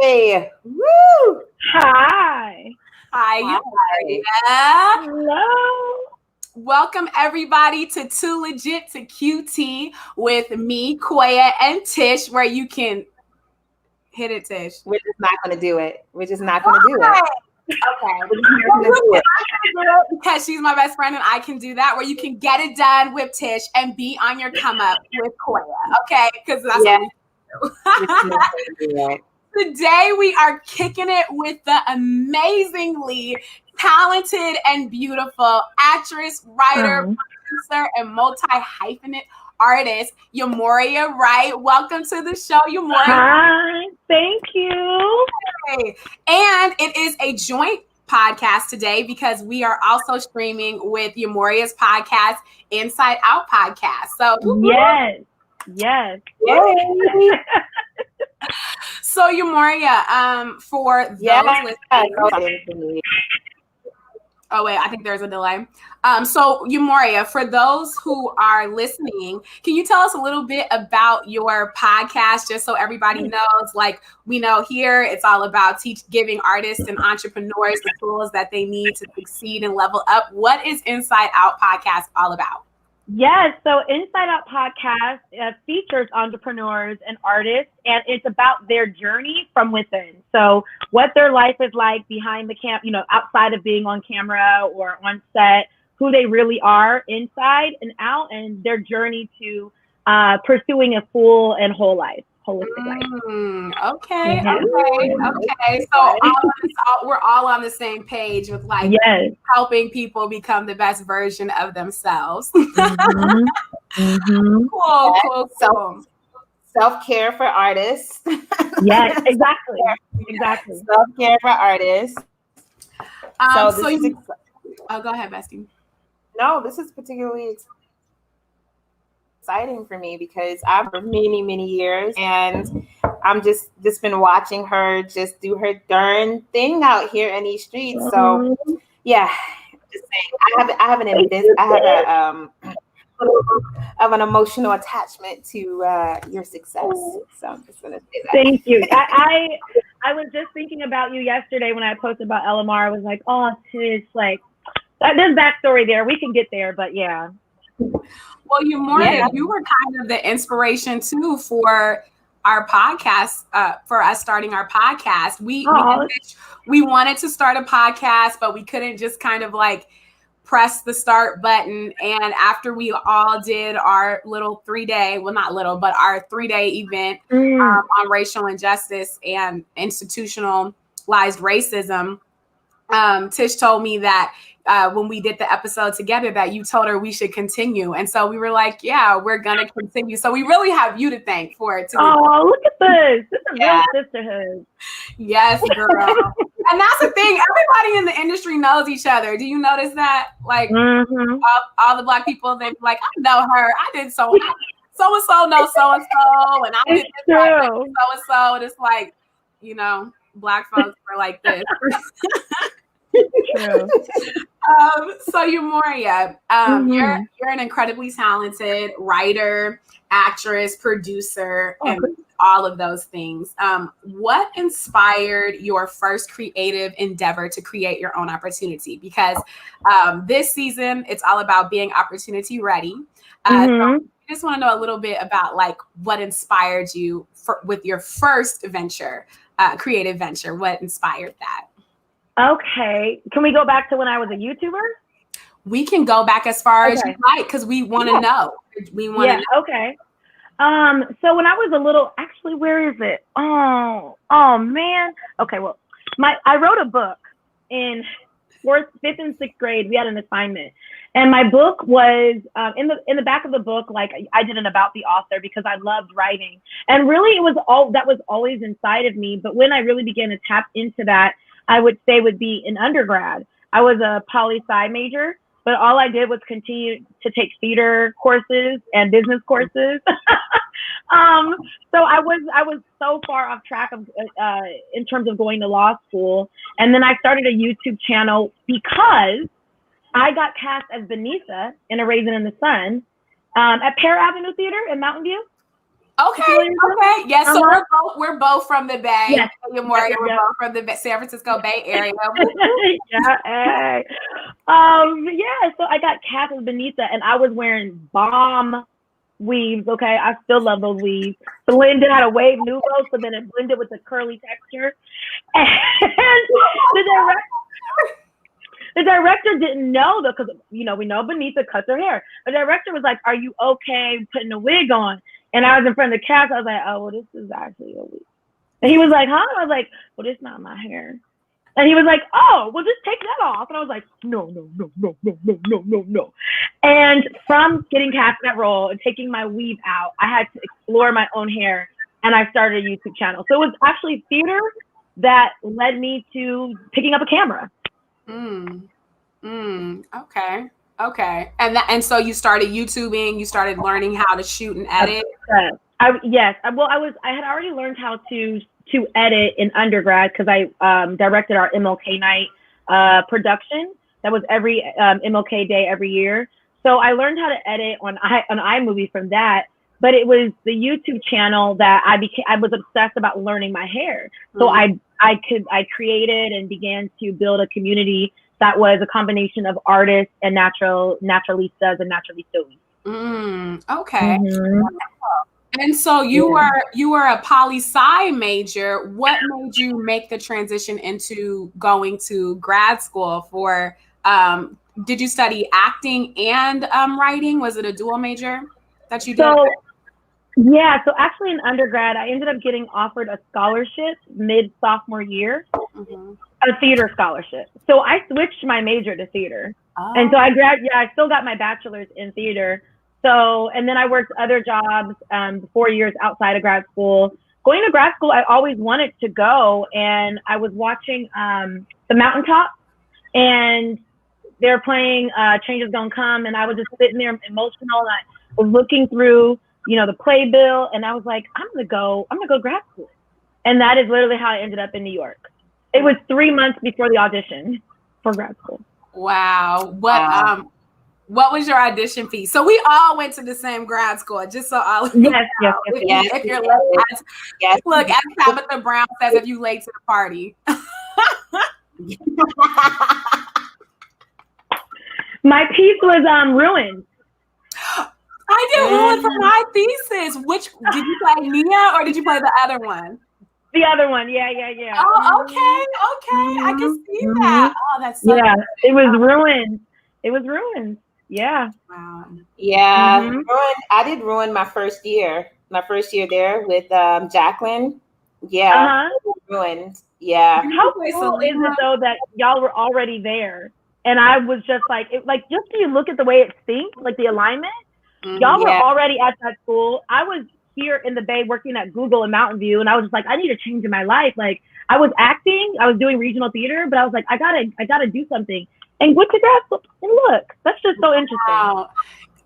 Hey, woo! Hi. Hi. Hello. Welcome everybody to Too Legit to QT with me, Quoia and Tish, where you can hit it, Tish. We're just not going to do it. We're just not going to do it. Okay. Because she's my best friend and I can do that, where you can get it done with Tish and be on your come up with Quoia. Okay? Because that's what we do. Today we are kicking it with the amazingly talented and beautiful actress, writer, producer, and multi-hyphenate artist, Mourhia Wright. Welcome to the show, Mourhia. Hi, thank you. Okay. And it is a joint podcast today because we are also streaming with Mourhia's podcast, Inside Out Podcast. So Yes. So Mourhia, for those listening. Oh wait, I think there's a delay. So Mourhia, for those who are listening, can you tell us a little bit about your podcast, just so everybody knows? Like, we know here it's all about giving artists and entrepreneurs the tools that they need to succeed and level up. What is Inside Out Podcast all about? Yes, so Inside Out Podcast features entrepreneurs and artists, and it's about their journey from within. So what their life is like behind the outside of being on camera or on set, who they really are inside and out, and their journey to pursuing a full and whole life. Holistic life. Okay. So we're all on the same page with helping people become the best version of themselves. Cool. Self-care for artists. Yes, exactly. Self-care for artists. Go ahead, Bestie. No, this is particularly exciting for me because I've for many years, and I'm just been watching her just do her darn thing out here in these streets. So yeah, just saying, I have an emotional attachment to your success. So I'm just gonna say that. Thank you. I was just thinking about you yesterday when I posted about LMR. I was like, oh, Tish, like there's backstory there. We can get there, but yeah. Well, Mourhia, you were kind of the inspiration too for our podcast, for us starting our podcast. We wanted to start a podcast, but we couldn't just kind of like press the start button. And after we all did our little 3-day, well, not little, but our 3-day event on racial injustice and institutionalized racism, Tish told me that when we did the episode together that you told her we should continue. And so we were like, yeah, we're going to continue. So we really have you to thank for it too. Oh, look at this. This is real sisterhood. Yes, girl. And that's the thing. Everybody in the industry knows each other. Do you notice that? Like all the Black people, they're like, I know her. I did so-and-so knows so-and-so. And I did this so-and-so. And it's like, Black folks are like this. So Mourhia, you're an incredibly talented writer, actress, producer, and all of those things. What inspired your first creative endeavor to create your own opportunity? Because this season, it's all about being opportunity ready. So I just want to know a little bit about like what inspired you with your first venture, creative venture. What inspired that? Okay. Can we go back to when I was a YouTuber? We can go back as far as you like because we want to know. We want to know. Okay. So when I was a little, actually, where is it? Oh man. Okay. Well, I wrote a book in 4th, 5th, and 6th grade. We had an assignment, and my book was in the back of the book. Like I did an about the author because I loved writing, and really it was all that was always inside of me. But when I really began to tap into that, I would say would be in undergrad. I was a poli-sci major, but all I did was continue to take theater courses and business courses. So I was so far off track of in terms of going to law school. And then I started a YouTube channel because I got cast as Benisa in A Raisin in the Sun at Pear Avenue Theater in Mountain View. Okay. Yes, so we're both from the Bay. Yes. Mourhia, we're both from the San Francisco Bay Area. Yeah. So I got cast as Benita, and I was wearing bomb weaves. Okay, I still love those weaves. Blended had a wave nouveau, so then it blended with the curly texture. And the director didn't know though, because we know Benita cuts her hair. The director was like, "Are you okay putting a wig on?" And I was in front of the cast. I was like, "Oh, well, this is actually a wig." And he was like, "Huh?" I was like, "Well, this is not my hair." And he was like, "Oh, well, just take that off." And I was like, No. And from getting cast in that role and taking my weave out, I had to explore my own hair, and I started a YouTube channel. So it was actually theater that led me to picking up a camera. Okay. And so you started YouTubing. You started learning how to shoot and edit. I had already learned how to edit in undergrad because I directed our MLK night production. That was every MLK day every year. So I learned how to edit on iMovie from that. But it was the YouTube channel that I was obsessed about learning my hair. So I created and began to build a community that was a combination of artists and naturalistas and naturalistas. Okay. And so you were a poli-sci major. What made you make the transition into going to grad school for? Did you study acting and writing? Was it a dual major that you did? So actually in undergrad, I ended up getting offered a scholarship mid-sophomore year, a theater scholarship. So I switched my major to theater. And so I still got my bachelor's in theater. So, and then I worked other jobs 4 years outside of grad school. Going to grad school, I always wanted to go, and I was watching The Mountaintop, and they're playing Change Is Gonna Come, and I was just sitting there emotional, and I was looking through, the playbill, and I was like, I'm gonna go grad school. And that is literally how I ended up in New York. It was 3 months before the audition for grad school. Wow. What was your audition fee? So we all went to the same grad school, just so all of you know. If you're late, look, as Tabitha Brown says, if you late to the party. My piece was ruined. I did ruin for my thesis. Which did you play, Nia, or did you play the other one? The other one, yeah. Oh, okay. I can see that. Oh, that's so good. It was ruined. It was ruined. Yeah. Wow. Yeah. I did ruin my first year. My first year there with Jacqueline. Yeah. Ruined. Yeah. How cool is it though that y'all were already there? And I was just like, just so you look at the way it synced, like the alignment, y'all were already at that school. I was here in the Bay working at Google in Mountain View, and I was just like, I need a change in my life. Like, I was acting, I was doing regional theater, but I was like, I gotta do something. And went to grad school, and look, that's just so interesting. Wow.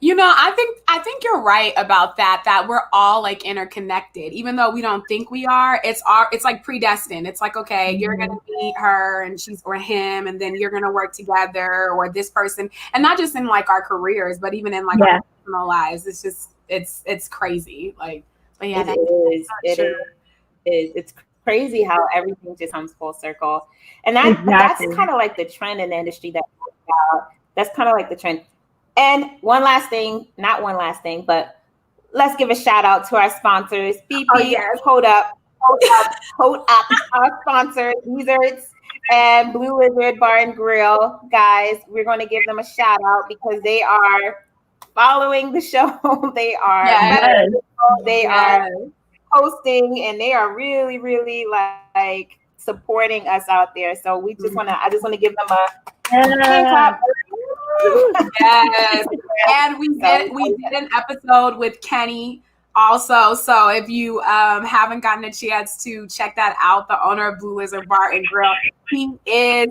I think you're right about that we're all like interconnected, even though we don't think we are. It's like predestined. It's like, okay, you're going to meet her and she's or him, and then you're going to work together, or this person, and not just in like our careers, but even in like our personal lives. It's just, it's crazy. Like, but yeah, it is. It's crazy how everything just comes full circle. And that's kind of like the trend in the industry that's kind of like the trend. And not one last thing, but let's give a shout out to our sponsors. BP, Hold up, our sponsors, Desserts and Blue Lizard Bar and Grill. Guys, we're going to give them a shout out because they are following the show. They are are hosting, and they are really, really like supporting us out there. So I just want to give them a hand clap. Yes, and we did an episode with Kenny also. So if you haven't gotten a chance to check that out, the owner of Blue Lizard Bar and Grill, he is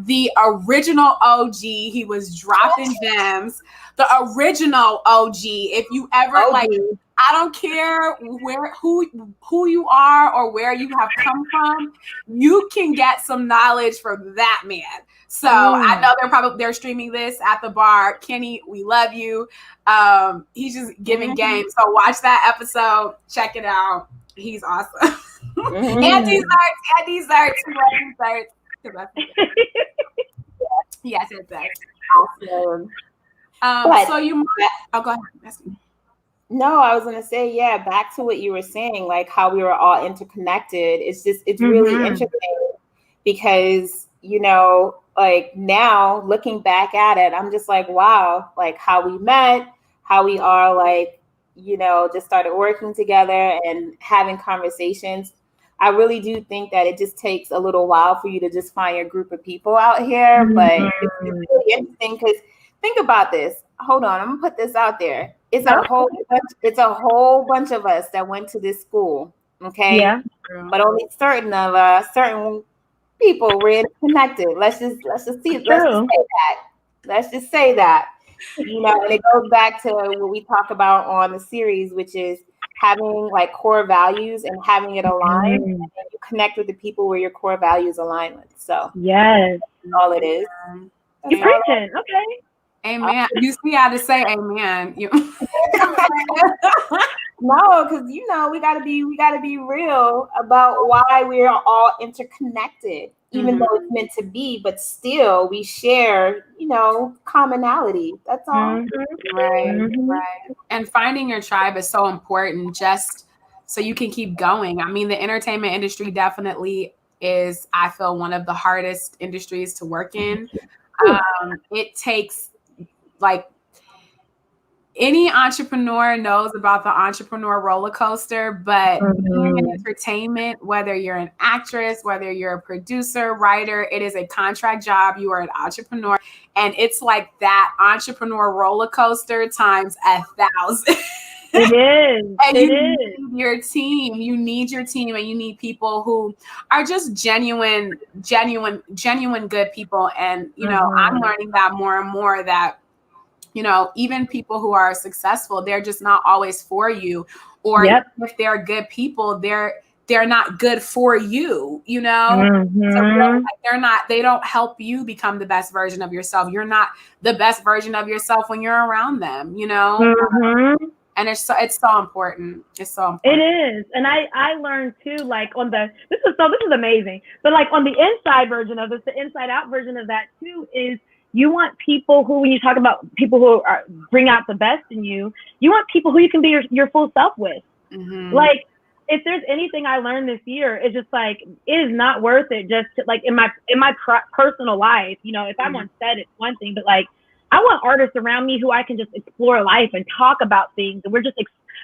the original OG. He was dropping gems. The original OG. If you ever like, I don't care who you are or where you have come from, you can get some knowledge from that man. So I know they're streaming this at the bar. Kenny, we love you. He's just giving game. So watch that episode. Check it out. He's awesome. And desserts. Yes, it does. Awesome. So you go ahead. No, I was gonna say, back to what you were saying, like how we were all interconnected. It's really interesting because, like now looking back at it, I'm just like, wow, like how we met, how we are like, just started working together and having conversations. I really do think that it just takes a little while for you to just find your group of people out here. But it's really interesting because think about this. Hold on, I'm gonna put this out there. It's a whole bunch of us that went to this school. Okay. Yeah. But only certain people were connected. Let's just say that. And it goes back to what we talk about on the series, which is having like core values and having it aligned. And you connect with the people where your core values align with. So yes, that's all it is. You're preaching. Okay. Amen. You see how to say amen. No, because we gotta be real about why we're all interconnected, even though it's meant to be, but still we share, commonality. That's all. Right. And finding your tribe is so important just so you can keep going. I mean, the entertainment industry definitely is, I feel, one of the hardest industries to work in. It takes like any entrepreneur knows about the entrepreneur roller coaster, but being in entertainment, whether you're an actress, whether you're a producer, writer, it is a contract job. You are an entrepreneur, and it's like that entrepreneur roller coaster times 1,000. It is. And need your team. You need your team, and you need people who are just genuine good people. And I'm learning that more and more that even people who are successful, they're just not always for you. Or if they're good people, they're not good for you, So they don't help you become the best version of yourself. You're not the best version of yourself when you're around them, And it's so important. It's so important. It is. And I learned too, like this is amazing. But like on the inside version of this, the inside out version of that too is you want people who, when you talk about people who bring out the best in you, you want people who you can be your full self with. Like, if there's anything I learned this year, it's just like, it is not worth it just to, like in my personal life, if I'm on set, it's one thing, but like, I want artists around me who I can just explore life and talk about things. And we're just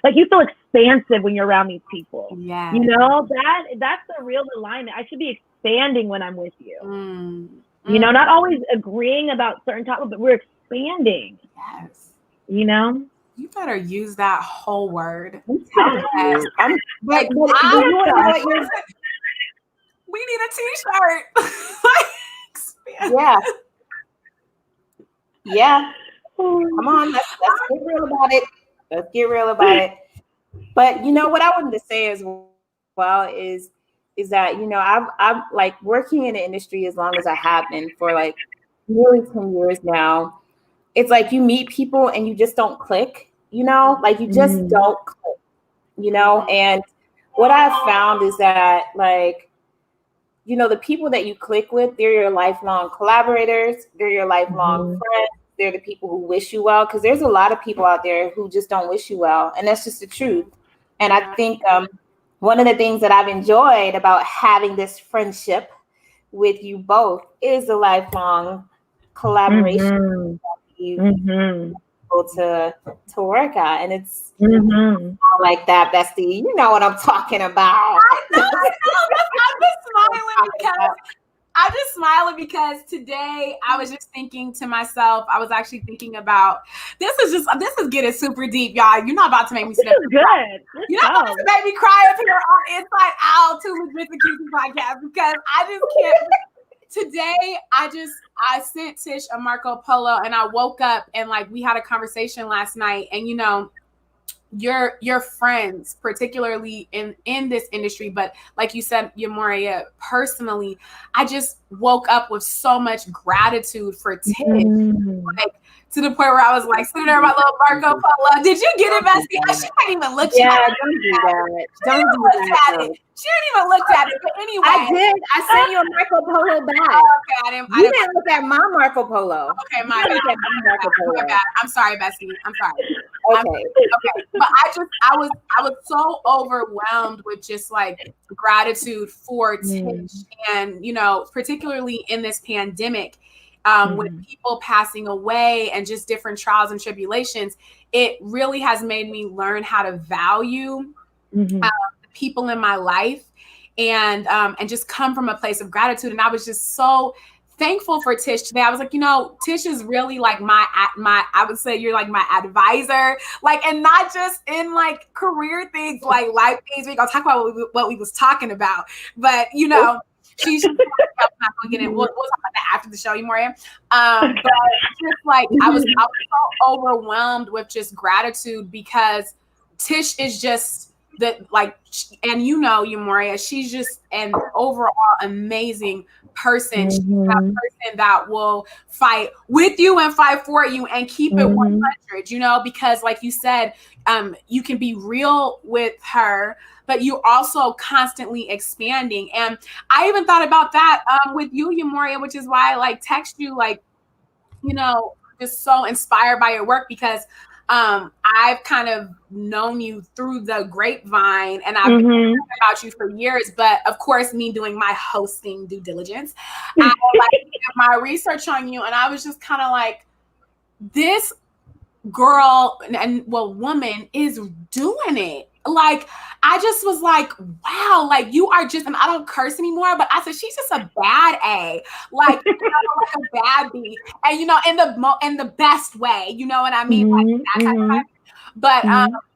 like, you feel expansive when you're around these people. Yeah. That's the real alignment. I should be expanding when I'm with you. Not always agreeing about certain topics, but we're expanding. Yes. You better use that whole word. We need a t-shirt. Yeah. Come on, let's get real about it. Let's get real about it. But what I wanted to say as well is that I've like working in the industry as long as I have been for like nearly 10 years now. It's like you meet people and you just don't click, like you just don't click, and what I've found is that like, the people that you click with, they're your lifelong collaborators, they're your lifelong friends, they're the people who wish you well, because there's a lot of people out there who just don't wish you well, and that's just the truth. And I think one of the things that I've enjoyed about having this friendship with you both is the lifelong collaboration that you able to work out, and it's like that, bestie. You know what I'm talking about. I'm just smiling because today I was just thinking to myself, I was actually thinking about this is getting super deep, y'all. You're not about to make me sit up. This is good. You're not about to make me cry up here on Inside Out to Legit the Cutie podcast, because I just can't today I sent Tish a Marco Polo, and I woke up and like we had a conversation last night, and you know, your friends, particularly in this industry, but like you said, Mourhia, personally, I just woke up with so much gratitude for Tish. Like, to the point where I was like sitting there with my little Marco Polo. Did you get it, Bessie? She hadn't even looked at it. Don't do that. Don't do that. She didn't even look at it. But anyway, I did. I sent you a Marco Polo back. Okay, you didn't look at my Marco Polo. Okay, my bad. I'm sorry, Bessie. I'm sorry. Okay. But I was so overwhelmed with just like gratitude for Tish, and you know, particularly in this pandemic. With people passing away and just different trials and tribulations, it really has made me learn how to value the people in my life, and just come from a place of gratitude. And I was just so thankful for Tish today. I was like, you know, Tish is really like my I would say you're like my advisor, like, and not just in like career things, like life things. We're gonna talk about what we was talking about, but you know. She's not gonna get in. We'll talk about that after the show, Mourhia. But just like I was so overwhelmed with just gratitude, because Tish is just and you know, Mourhia, she's just an overall amazing person. She's that person that will fight with you and fight for you and keep it 100. You know, because like you said, you can be real with her, but you're also constantly expanding. And I even thought about that with you, Mourhia, which is why I like text you, like, you know, just so inspired by your work, because I've kind of known you through the grapevine, and I've been hearing about you for years. But of course, me doing my hosting due diligence, I did my research on you, and I was just kind of like, this girl and woman is doing it. Like, I just was like, wow, like you are just, and I don't curse anymore, but I said, she's just a bad A, like, you know, like a bad B, and you know, in the best way, you know what I mean? Like that type of vibe.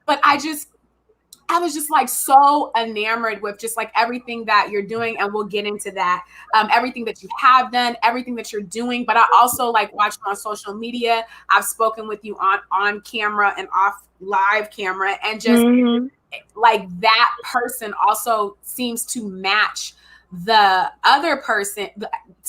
But I was just like so enamored with just like everything that you're doing, and we'll get into that. Everything that you have done, everything that you're doing. But I also like watching on social media. I've spoken with you on camera and off live camera, and just like that person also seems to match the other person,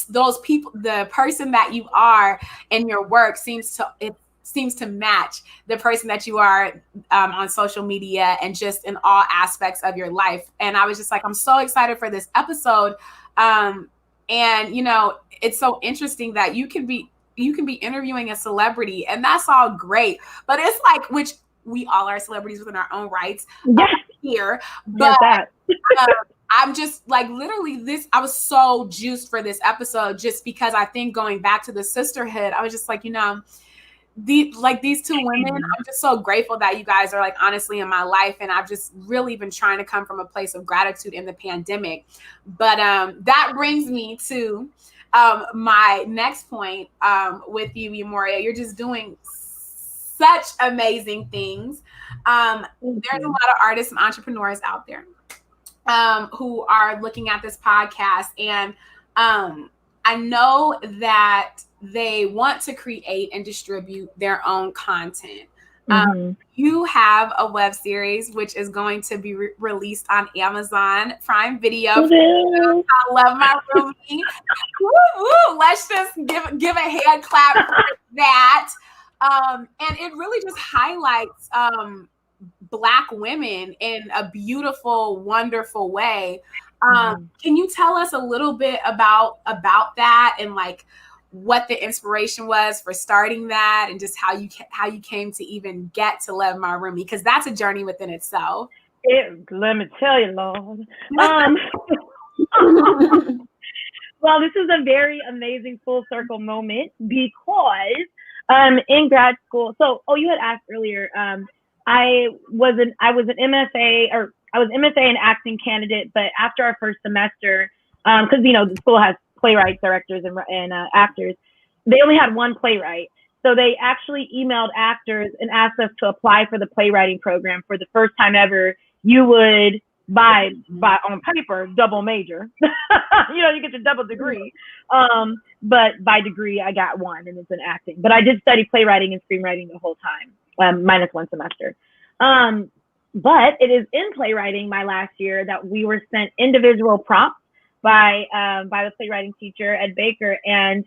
those people, the person that you are in your work seems to match the person that you are on social media and just in all aspects of your life. And I was just like, I'm so excited for this episode. And you know, it's so interesting that you can be interviewing a celebrity, and that's all great. But it's like, which we all are celebrities within our own rights here. But I'm just like, literally I was so juiced for this episode, just because I think going back to the sisterhood, I was just like, you know, these two women, I'm just so grateful that you guys are like honestly in my life, and I've just really been trying to come from a place of gratitude in the pandemic. But that brings me to my next point with you, Mourhia. You're just doing such amazing things. There's a lot of artists and entrepreneurs out there who are looking at this podcast, and I know that they want to create and distribute their own content. You have a web series which is going to be released on Amazon Prime Video. I love my roomie. Let's just give a hand clap for that. And it really just highlights Black women in a beautiful, wonderful way. Can you tell us a little bit about that, and like what the inspiration was for starting that, and just how you came to even get to Love My Roomie, because that's a journey within itself. Let me tell you, Lord. Well, this is a very amazing full circle moment, because in grad school. So, you had asked earlier. I was an MFA, I was MFA and acting candidate, but after our first semester, because you know the school has playwrights, directors, and actors, they only had one playwright. So they actually emailed actors and asked us to apply for the playwriting program. For the first time ever, you would by on paper double major. You get your double degree. But by degree I got one, and it's in acting. But I did study playwriting and screenwriting the whole time, minus one semester. But it is in playwriting my last year that we were sent individual prompts by the playwriting teacher, Ed Baker, and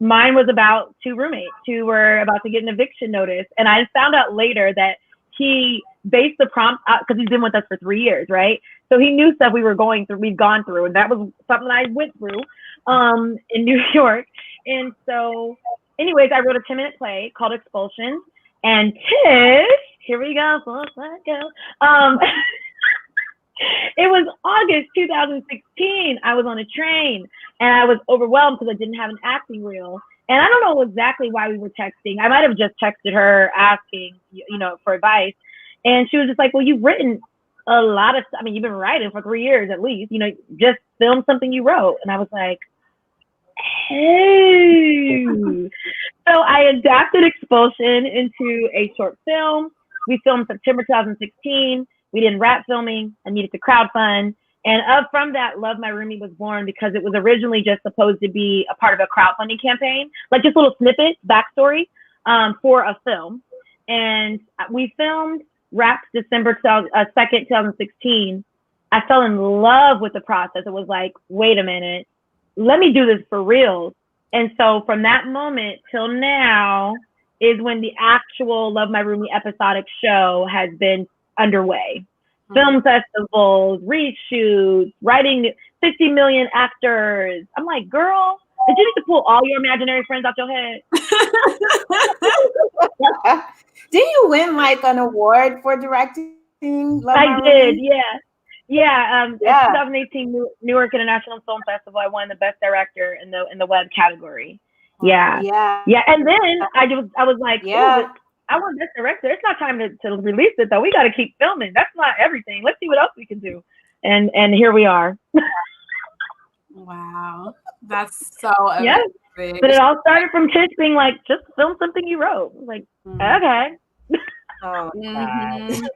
mine was about two roommates who were about to get an eviction notice. And I found out later that he based the prompt out because he's been with us for 3 years, right? So he knew stuff we've gone through, and that was something I went through in New York. And so, anyways, I wrote a 10-minute play called Expulsion. And Tish, here we go, let's go. It was August 2016. I was on a train and I was overwhelmed because I didn't have an acting reel. And I don't know exactly why we were texting. I might have just texted her asking, for advice. And she was just like, well, you've written a lot of stuff. I mean, you've been writing for 3 years at least, just film something you wrote. And I was like, hey. So I adapted Expulsion into a short film. We filmed September 2016. We did wrap filming. I needed to crowdfund. And from that, Love My Roomie was born because it was originally just supposed to be a part of a crowdfunding campaign, like just little snippets, backstory for a film. And we filmed, wrapped December 2nd, 2016. I fell in love with the process. It was like, wait a minute, let me do this for real. And so from that moment till now is when the actual Love My Roomie episodic show has been underway. Film festivals, reshoots, writing 50 million actors. I'm like, girl, did you need to pull all your imaginary friends out your head? Did you win like an award for directing? I did, yeah. Yeah, 2018 Newark International Film Festival. I won the Best Director in the web category. Yeah. And then I was like, I want Best Director. It's not time to release it though. We got to keep filming. That's not everything. Let's see what else we can do. And here we are. Wow, that's so amazing. But it all started from Tish being like, just film something you wrote. Like, okay. Oh my God.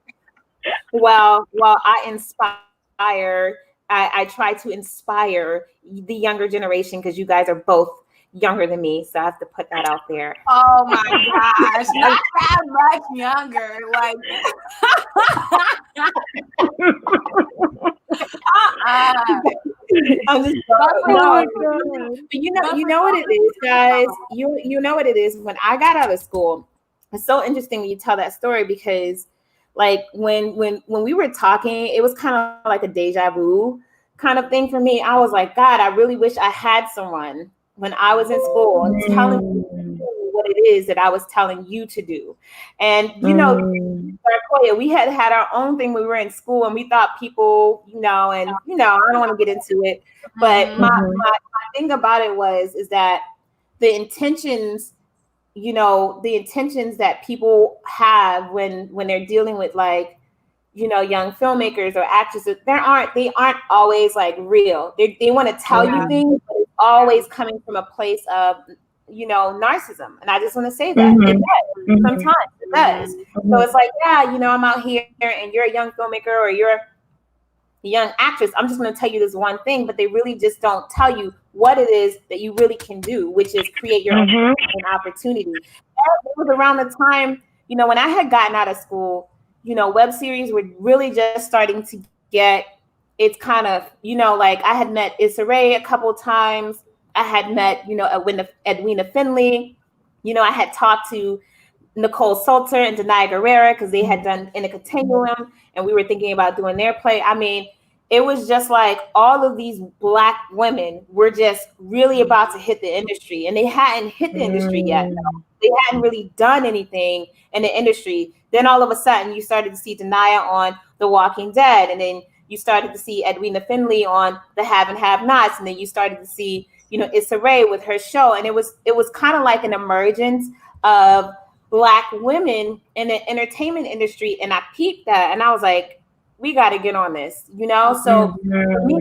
Well, I inspire. I try to inspire the younger generation because you guys are both younger than me, so I have to put that out there. Oh my gosh, not that much younger. Like, I'm just but you know what it is, guys. You know what it is. When I got out of school, it's so interesting when you tell that story because, like, when we were talking, it was kind of like a deja vu kind of thing for me. I was like, God, I really wish I had someone when I was in school telling me what it is that I was telling you to do. And, Quoia, we had our own thing when we were in school and we thought people, and, I don't want to get into it. But my thing about it is that the intentions that people have when they're dealing with like, young filmmakers or actresses, they aren't always like real. They want to tell you things, but it's always coming from a place of, narcissism. And I just want to say that it does. Sometimes it does. So it's like, I'm out here and you're a young filmmaker or you're a young actress. I'm just going to tell you this one thing, but they really just don't tell you what it is that you really can do, which is create your own opportunity. It was around the time, when I had gotten out of school, web series were really just starting to get, it's kind of, like I had met Issa Rae a couple of times. I had met, Edwina Finley. I had talked to Nicole Salter and Denai Guerrera because they had done In a Continuum and we were thinking about doing their play. I mean, it was just like all of these Black women were just really about to hit the industry and they hadn't hit the industry yet. They hadn't really done anything in the industry. Then all of a sudden you started to see Denai on The Walking Dead. And then you started to see Edwina Finley on The Have and Have Nots. And then you started to see, Issa Rae with her show. And it was kind of like an emergence of Black women in the entertainment industry. And I peeped that and I was like, we got to get on this, So for me,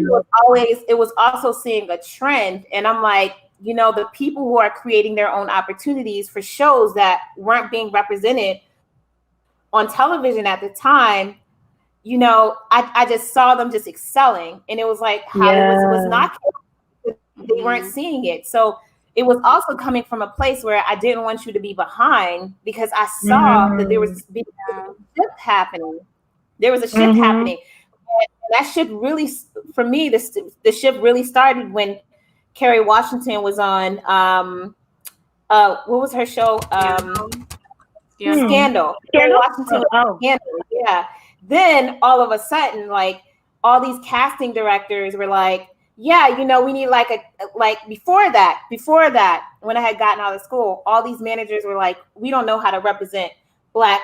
it was also seeing a trend. And I'm like, the people who are creating their own opportunities for shows that weren't being represented on television at the time, you know, I just saw them just excelling, and it was like Hollywood was not, they weren't seeing it. So it was also coming from a place where I didn't want you to be behind, because I saw that there was a shift happening. There was a shift happening. And that shift really, for me, the shift really started when Kerry Washington was on, what was her show? Scandal. Kerry Washington was on Scandal. Yeah. Then all of a sudden, like, all these casting directors were like, yeah, you know, we need like before that, when I had gotten out of school, all these managers were like, we don't know how to represent black,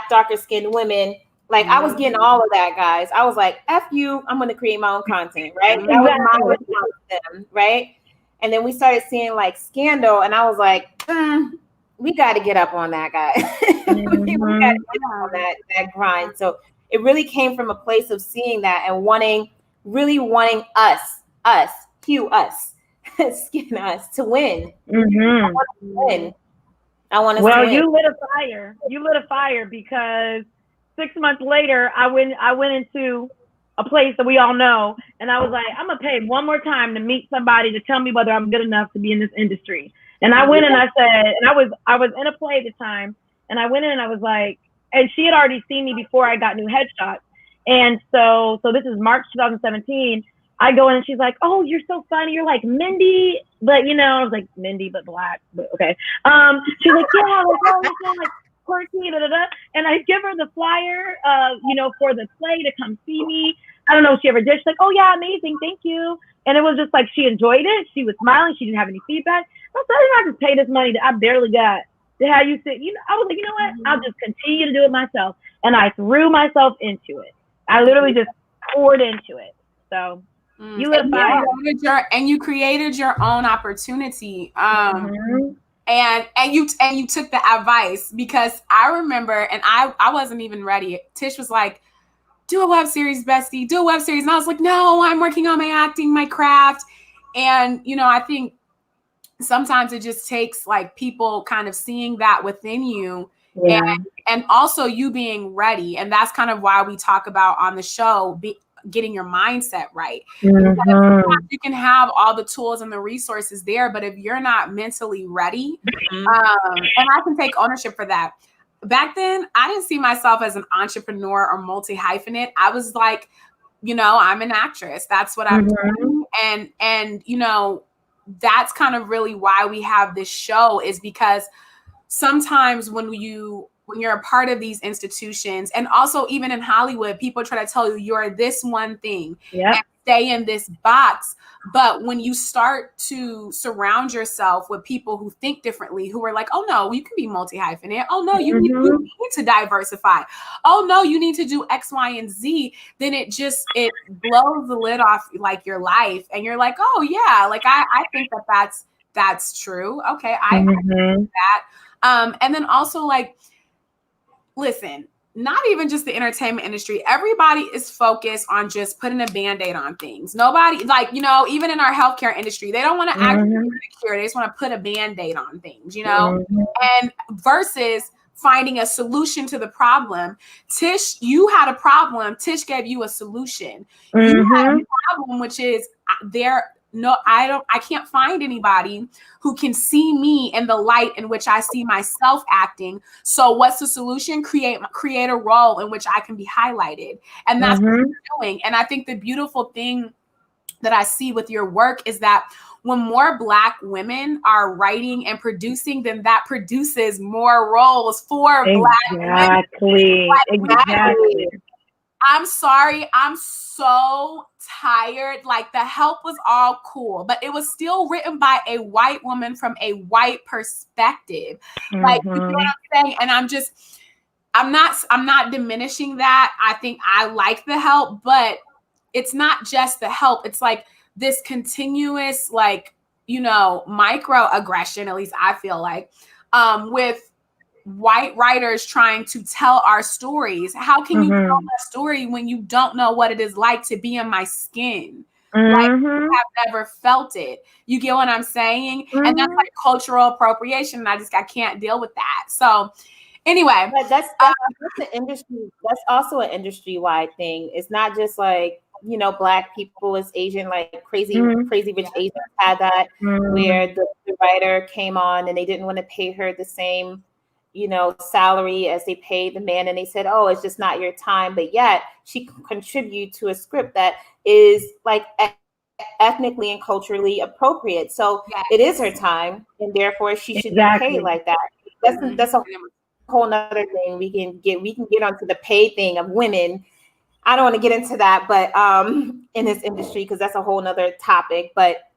darker skinned women. Like, I was getting all of that, guys. I was like, F you, I'm going to create my own content, right? That was my response to them, right? And then we started seeing like Scandal, and I was like, we got to get up on that, guys. We got to get on that grind. So it really came from a place of seeing that and really wanting us, skin us, to win. I want to win. I want us to win. Well, you lit a fire. You lit a fire, because 6 months later, I went into a place that we all know, and I was like, I'm gonna pay one more time to meet somebody to tell me whether I'm good enough to be in this industry. And I went and I said, and I was in a play at the time, and I went in and I was like, and she had already seen me before I got new headshots. And so this is March 2017. I go in and she's like, oh, you're so funny. You're like Mindy, but, you know, I was like, Mindy, but black, but okay. She's like, yeah, like, oh, you're so like quirky, da, da, da. And I give her the flyer, you know, for the play to come see me. I don't know if she ever did. She's like, oh yeah, amazing, thank you. And it was just like, she enjoyed it. She was smiling. She didn't have any feedback. I said, I did not just pay this money that I barely got to have you sit. You know, I was like, you know what? I'll just continue to do it myself. And I threw myself into it. I literally just poured into it. So you lit a fire. And you created your own opportunity. And you took the advice, because I remember, and I wasn't even ready. Tish was like, do a web series, bestie, do a web series. And I was like, no, I'm working on my acting, my craft. And, you know, I think sometimes it just takes like people kind of seeing that within you, and also you being ready. And that's kind of why we talk about on the show, getting your mindset right. You can have all the tools and the resources there, but if you're not mentally ready, and I can take ownership for that. Back then, I didn't see myself as an entrepreneur or multi-hyphenate. I was like, you know, I'm an actress. That's what I'm doing. And, you know, that's kind of really why we have this show, is because sometimes when you're a part of these institutions, and also even in Hollywood, people try to tell you you're this one thing and stay in this box. But when you start to surround yourself with people who think differently, who are like, oh no, you can be multi-hyphenate. Oh no, you need to diversify. Oh no, you need to do X, Y, and Z. Then it blows the lid off like your life. And you're like, oh yeah, like I think that's true. Okay, I think that. And then also, like, listen, not even just the entertainment industry. Everybody is focused on just putting a Band-Aid on things. Nobody, like, you know, even in our healthcare industry, they don't want to act secure. They just want to put a Band-Aid on things, you know, and versus finding a solution to the problem. Tish, you had a problem. Tish gave you a solution. You had a problem, which is I can't find anybody who can see me in the light in which I see myself acting. So what's the solution? Create a role in which I can be highlighted. And that's what you're doing. And I think the beautiful thing that I see with your work is that when more Black women are writing and producing, then that produces more roles for Black women. Exactly. I'm sorry. I'm so tired. Like, the help was all cool, but it was still written by a white woman from a white perspective. Like, you know what I'm saying? And I'm not diminishing that. I think I like the help, but it's not just the help. It's like this continuous, like, you know, microaggression, at least I feel like, with white writers trying to tell our stories. How can you tell a story when you don't know what it is like to be in my skin? Like, you have never felt it. You get what I'm saying? And that's like cultural appropriation. And I can't deal with that. So Anyway, but that's the industry. That's also an industry wide thing. It's not just like, you know, Black people as Asian, like Crazy Rich Asians had that, where the writer came on and they didn't want to pay her the same, you know, salary as they paid the man, and they said, oh, it's just not your time, but yet she contribute to a script that is like ethnically and culturally appropriate. So it is her time, and therefore she should be paid like that. That's a whole nother thing. We can get onto the pay thing of women. I don't want to get into that, but in this industry, because that's a whole nother topic. But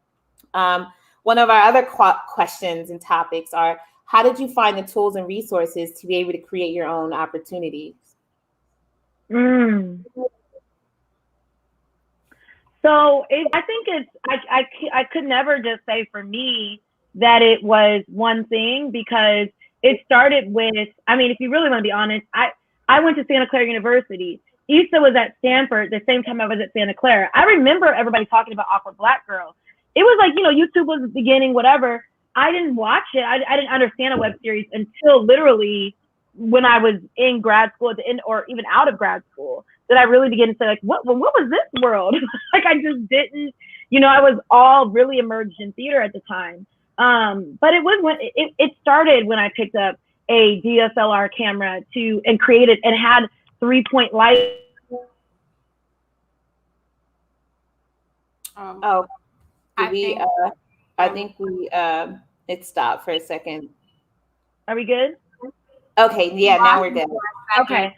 one of our other questions and topics are, how did you find the tools and resources to be able to create your own opportunities? So I think I could never just say for me that it was one thing, because it started with, I mean, if you really want to be honest, I went to Santa Clara University. Issa was at Stanford the same time I was at Santa Clara. I remember everybody talking about Awkward Black Girl. It was like, you know, YouTube was beginning, whatever. I didn't watch it. I didn't understand a web series until literally when I was in grad school at the end, or even out of grad school, that I really began to say, like, what was this world? Like, I just didn't, you know, I was all really immersed in theater at the time. But it was when it started when I picked up a DSLR camera and created and had 3-point light. I think we it stopped for a second. Are we good? Okay, yeah, now we're good. Okay.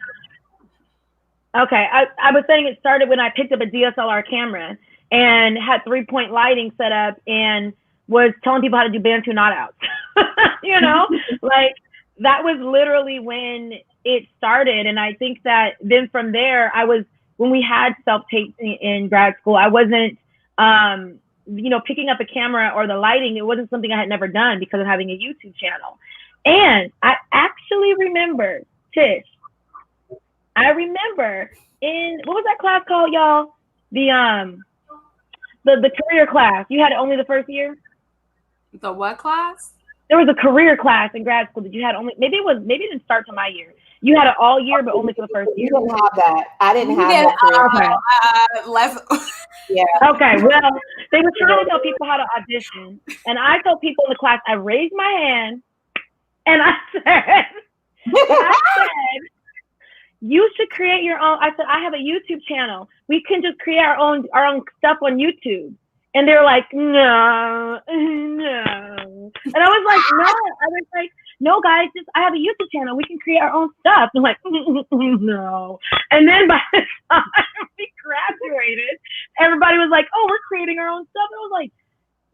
I was saying it started when I picked up a DSLR camera and had 3-point lighting set up and was telling people how to do Bantu knot outs. You know, like that was literally when it started. And I think that then from there, when we had self-tapes in grad school, I wasn't, you know, picking up a camera or the lighting. It wasn't something I had never done because of having a YouTube channel. And I actually remember, Tish, in, what was that class called, y'all? The career class. You had only the first year? The what class? There was a career class in grad school that you had only, maybe it didn't start to my year. You had it all year, but only for the first year. You didn't have that. I didn't have that. Yeah. Okay. Well, they were trying to tell people how to audition, and I told people in the class, I raised my hand, and I said, you should create your own. I said, I have a YouTube channel. We can just create our own stuff on YouTube. And they're like, no. And I was like, no, guys, I have a YouTube channel. We can create our own stuff. I'm like, no. And then by the time we graduated, everybody was like, oh, we're creating our own stuff. And I was like,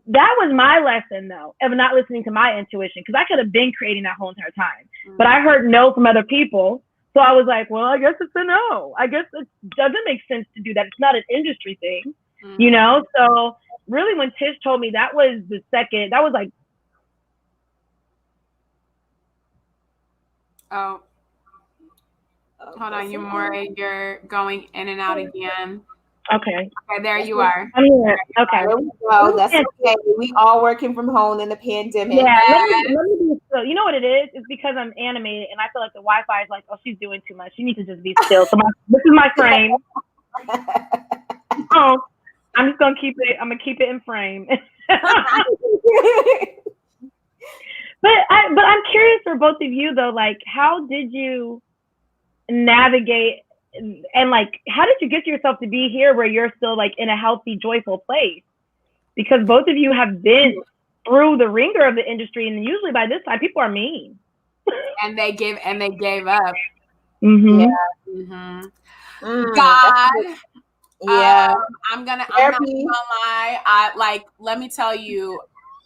that was my lesson, though, of not listening to my intuition, because I could have been creating that whole entire time. But I heard no from other people. So I was like, well, I guess it's a no. I guess it doesn't make sense to do that. It's not an industry thing, you know? So really, when Tish told me, that was like. Oh, hold on, Mourhia, you're going in and out again. Okay, there you are. I'm here. Okay. Well, that's okay. We all working from home in the pandemic. Yeah. Let me be still. You know what it is? It's because I'm animated, and I feel like the Wi-Fi is like, oh, she's doing too much. She needs to just be still. So this is my frame. Oh, I'm just gonna keep it. I'm gonna keep it in frame. But I'm curious for both of you though. Like, how did you navigate? And like, how did you get yourself to be here where you're still like in a healthy, joyful place? Because both of you have been through the ringer of the industry, and usually by this time people are mean. and they gave up. Mm-hmm. Yeah. God. Yeah. I'm not gonna lie. Let me tell you,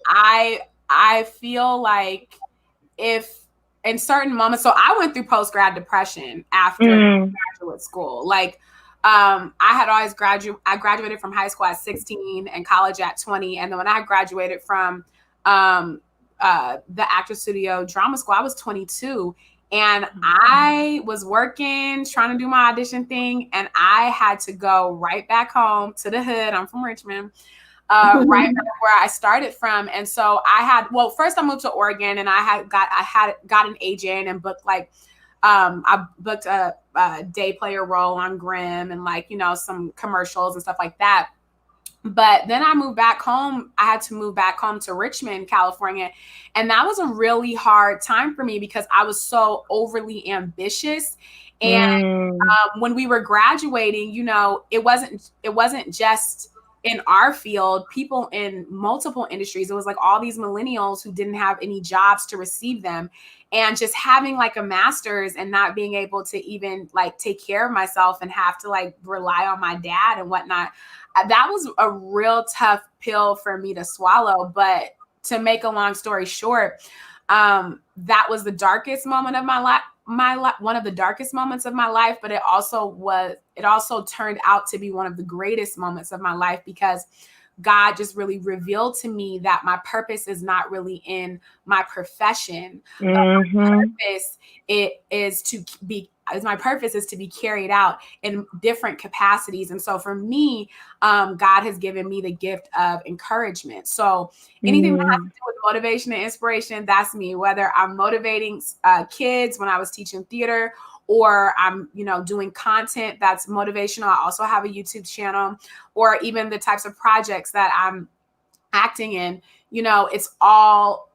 I feel like if in certain moments, so I went through post-grad depression after graduate school. Like, I had always I graduated from high school at 16 and college at 20. And then when I graduated from the Actors Studio Drama School, I was 22. And I was working, trying to do my audition thing. And I had to go right back home to the hood. I'm from Richmond. right where I started from. And so first I moved to Oregon, and I had got an agent and booked I booked a day player role on Grimm and some commercials and stuff like that. But then I moved back home. I had to move back home to Richmond, California. And that was a really hard time for me because I was so overly ambitious. And when we were graduating, it wasn't just in our field, people in multiple industries. It was like all these millennials who didn't have any jobs to receive them. And just having like a master's and not being able to even like take care of myself and have to like rely on my dad and whatnot. That was a real tough pill for me to swallow. But to make a long story short, that was the darkest moment of my life. One of the darkest moments of my life, but it also turned out to be one of the greatest moments of my life because God just really revealed to me that my purpose is not really in my profession. My purpose my purpose is to be carried out in different capacities. And so for me, God has given me the gift of encouragement. So anything that has to do with motivation and inspiration, that's me, whether I'm motivating kids when I was teaching theater, or I'm, doing content that's motivational. I also have a YouTube channel, or even the types of projects that I'm acting in, it's all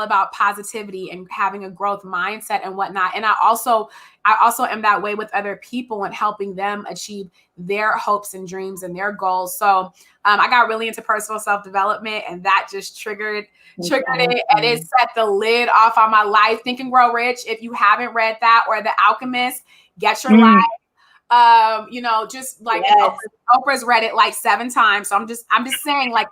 about positivity and having a growth mindset and whatnot. And I also am that way with other people and helping them achieve their hopes and dreams and their goals. So I got really into personal self-development, and that just triggered it, and it set the lid off on my life. Think and Grow Rich. If you haven't read that, or The Alchemist, Get Your Life. Just like Oprah's read it like 7 times. So I'm just saying, like,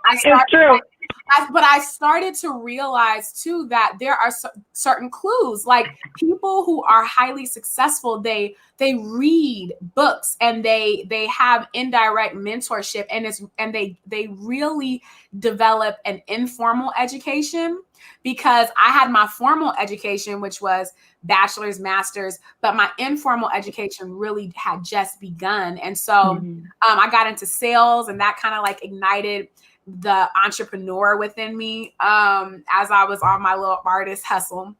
but I started to realize too that there are certain clues. Like, people who are highly successful, they read books and they have indirect mentorship, and they really develop an informal education. Because I had my formal education, which was bachelor's, master's, but my informal education really had just begun. And so I got into sales, and that kind of like ignited the entrepreneur within me as I was on my little artist hustle,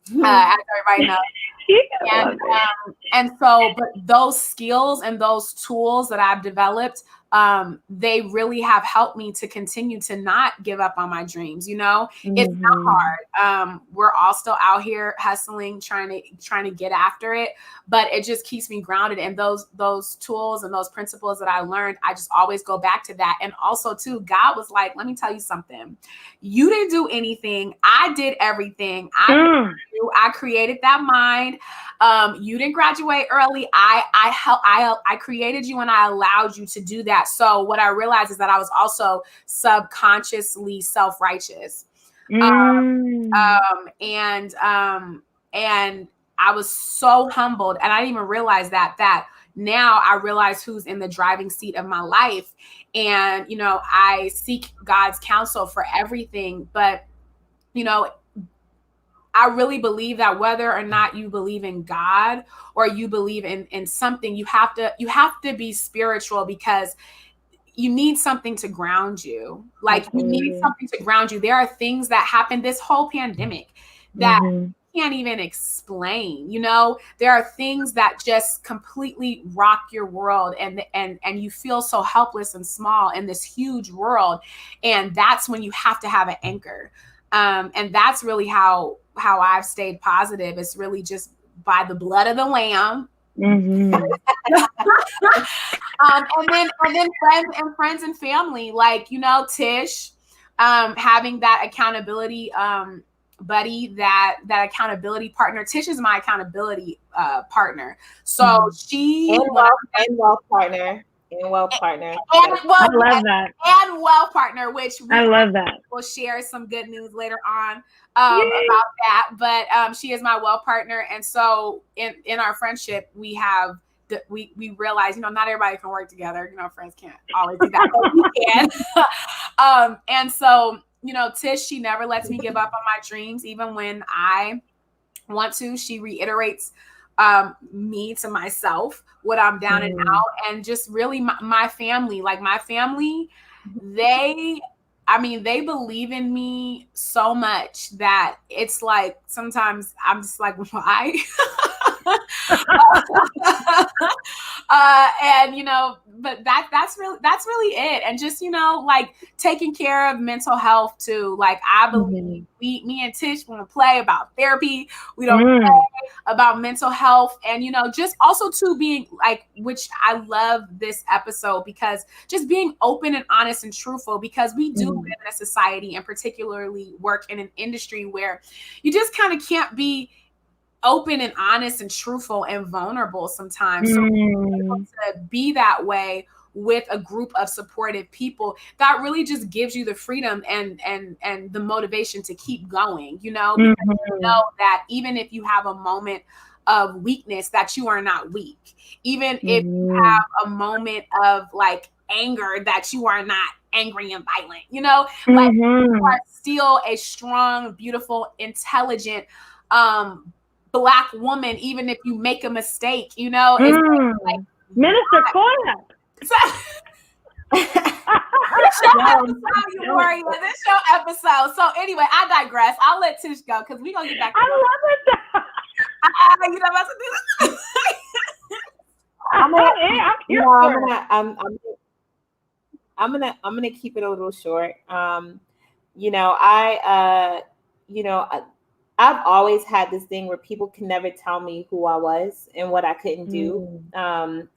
as everybody knows. And so, but those skills and those tools that I've developed, they really have helped me to continue to not give up on my dreams. It's not hard. We're all still out here hustling, trying to get after it, but it just keeps me grounded. And those tools and those principles that I learned, I just always go back to that. And also too, God was like, let me tell you something. You didn't do anything. I did everything. I created that mind. You didn't graduate early. I created you, and I allowed you to do that. So what I realized is that I was also subconsciously self-righteous. And I was so humbled, and I didn't even realize that now I realize who's in the driving seat of my life. And, I seek God's counsel for everything, but, I really believe that whether or not you believe in God or you believe in something, you have to be spiritual, because you need something to ground you. Like, you need something to ground you. There are things that happened this whole pandemic that you can't even explain. There are things that just completely rock your world, and you feel so helpless and small in this huge world. And that's when you have to have an anchor. And that's really how I've stayed positive. It's really just by the blood of the Lamb. And then friends and family, like, Tish, having that accountability buddy, that accountabiliability partner. Tish is my accountability partner. So she and wealth partner. And wealth partner. I love that. And wealth partner, which I love that. We'll share some good news later on about that. But she is my wealth partner, and so in our friendship, we realize, not everybody can work together. Friends can't always do that, but we can. And so, Tish, she never lets me give up on my dreams, even when I want to. She reiterates me to myself, what I'm down and out, and just really my family. Like, my family they believe in me so much that it's like sometimes I'm just like, why? And but that's really it. And just like taking care of mental health too. Like I believe me and Tish want to play about therapy. We don't play about mental health, and just also too being like, which I love this episode because just being open and honest and truthful, because we do live in a society and particularly work in an industry where you just kind of can't be open and honest and truthful and vulnerable sometimes. So able to be that way with a group of supportive people, that really just gives you the freedom and the motivation to keep going, because you know that even if you have a moment of weakness, that you are not weak. Even if you have a moment of like anger, that you are not angry and violent, like you are still a strong, beautiful, intelligent, Black woman, even if you make a mistake, it's like Minister Quoia. This show episode. So anyway, I digress. I'll let Tish go because we're gonna get back to I love it. you know about to do this. I'm gonna keep it a little short. I've always had this thing where people can never tell me who I was and what I couldn't do.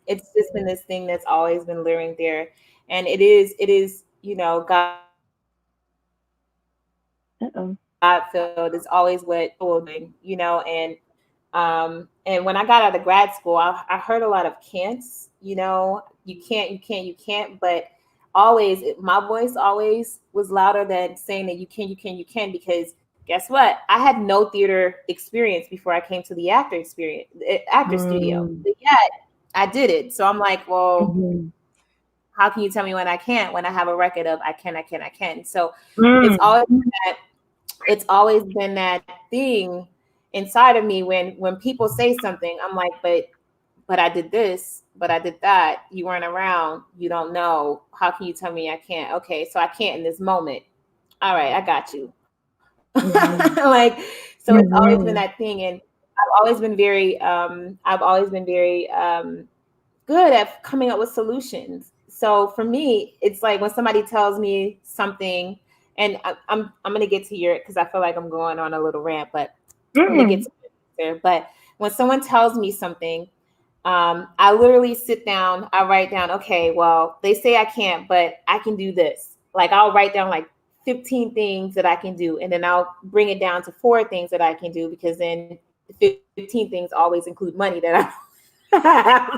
It's just been this thing that's always been luring there. And it is, God filled is always what people doing, and when I got out of grad school, I heard a lot of can'ts, you can't, but always, my voice always was louder than saying that you can, because guess what? I had no theater experience before I came to the actor studio. But yet I did it. So I'm like, well, how can you tell me when I can't, when I have a record of I can. So it's always been that thing inside of me when people say something, I'm like, but I did this, but I did that. You weren't around. You don't know. How can you tell me I can't? Okay, so I can't in this moment. All right, I got you. So it's always been that thing, and I've always been very good at coming up with solutions. So for me, it's like when somebody tells me something, and I'm gonna get to your, because I feel like I'm going on a little rant, but I'm gonna get to there. But when someone tells me something, I literally sit down, I write down, okay, well, they say I can't, but I can do this. Like I'll write down like 15 things that I can do, and then I'll bring it down to 4 things that I can do, because then 15 things always include money that I don't have.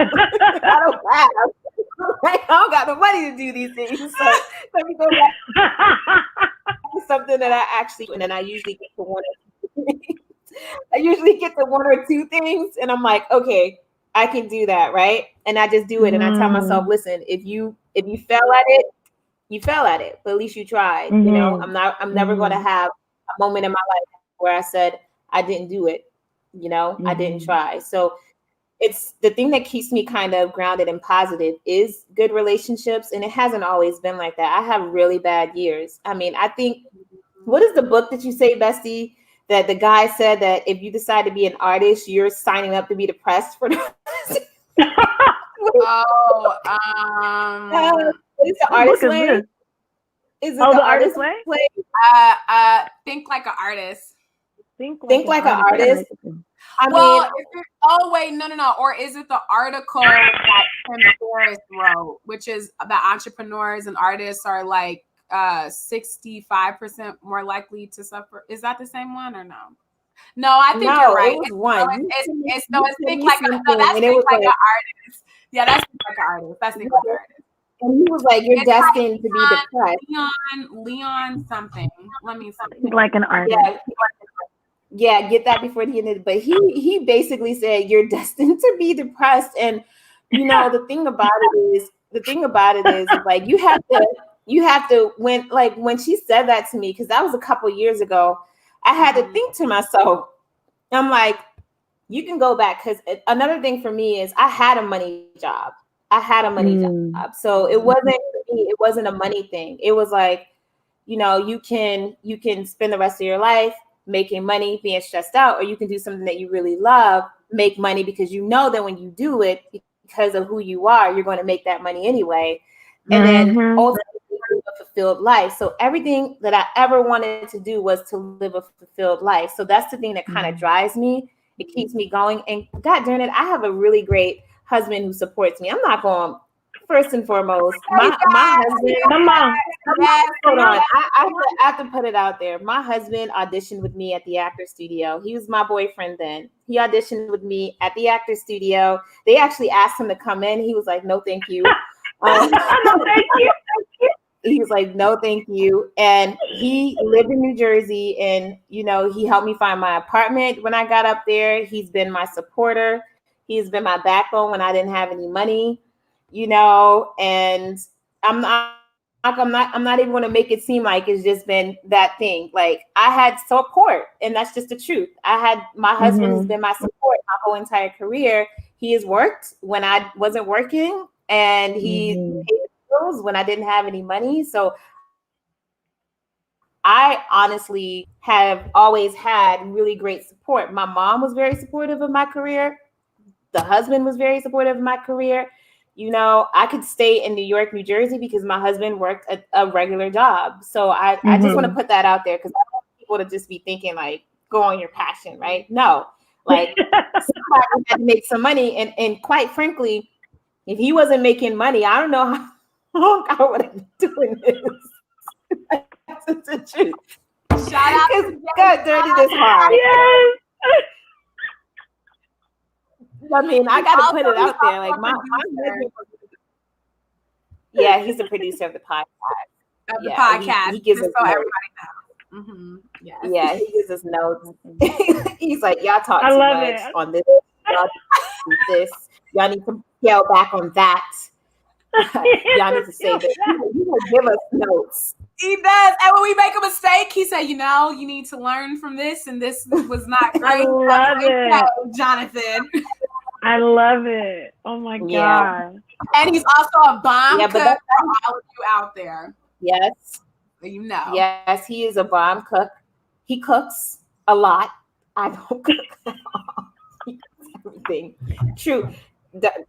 I don't got the money to do these things. So let me go back to something that I actually, and then I usually get to one or 2 things. I usually get to 1 or 2 things, and I'm like, okay, I can do that, right? And I just do it, and I tell myself, listen, if you fail at it, you fell at it, but at least you tried. I'm never going to have a moment in my life where I said I didn't do it. I didn't try. So it's the thing that keeps me kind of grounded and positive is good relationships. And it hasn't always been like that. I have really bad years. I mean, I think, what is the book that you say, Bestie, that the guy said that if you decide to be an artist, you're signing up to be depressed for the is the artist way? Is it the artist way? Think like an artist. Think like an artist. No. Or is it the article that Tim Ferriss wrote, which is about entrepreneurs and artists are like 65% more likely to suffer? Is that the same one or no? No, I think you're right. It was one. It's think like an artist. Yeah, that's think like an artist. That's think like an artist. And he was like, "You're destined to be depressed." Leon something. Let me see. Like an artist. Yeah, get that before the end of it. But he basically said, "You're destined to be depressed." And the thing about it is like you have to when she said that to me, because that was a couple years ago, I had to think to myself, I'm like, you can go back, because another thing for me is I had a money job. So it wasn't for me, it wasn't a money thing. It was like, you know, you can spend the rest of your life making money, being stressed out, or you can do something that you really love, make money, because you know that when you do it, because of who you are, you're going to make that money anyway. And then ultimately live a fulfilled life. So everything that I ever wanted to do was to live a fulfilled life. So that's the thing that kind of drives me. It keeps me going. And God darn it, I have a really great husband who supports me. I'm not going, first and foremost, my husband. Come on. Hold on. I have to put it out there. My husband auditioned with me at the actor studio. He was my boyfriend then. He auditioned with me at the actor studio. They actually asked him to come in. He was like, no, thank you. No, thank you. He was like, no, thank you. And he lived in New Jersey, and, you know, he helped me find my apartment when I got up there. He's been my supporter. He's been my backbone when I didn't have any money, you know, and I'm not even going to make it seem like it's just been that thing. Like, I had support, and that's just the truth. My husband has been my support my whole entire career. He has worked when I wasn't working, and he paid bills when I didn't have any money. So I honestly have always had really great support. My mom was very supportive of my career. The husband was very supportive of my career. You know, I could stay in New York, New Jersey, because my husband worked a regular job. So I just want to put that out there, because I don't want people to just be thinking like, go on your passion, right? No, like somebody had to make some money. And quite frankly, if he wasn't making money, I don't know how long I would have been doing this. That's the truth. Shout out to God dirty this hard. Yes. I mean, I got to put it out there. Like my husband, yeah, he's the producer of the podcast. He gives just us so notes. everybody knows. Yes. Yeah, he gives us notes. He's like, y'all talk I too love much it. on this. Y'all do this. Y'all need to scale back on that. Y'all need to say that. He will give us notes. He does. And when we make a mistake, he said, you know, you need to learn from this, and this was not great. I love it. Jonathan. I love it. Oh my God. And he's also a bomb cook but for all of you out there. Yes. You know. Yes, he is a bomb cook. He cooks a lot. I don't cook at all. He cooks everything. True.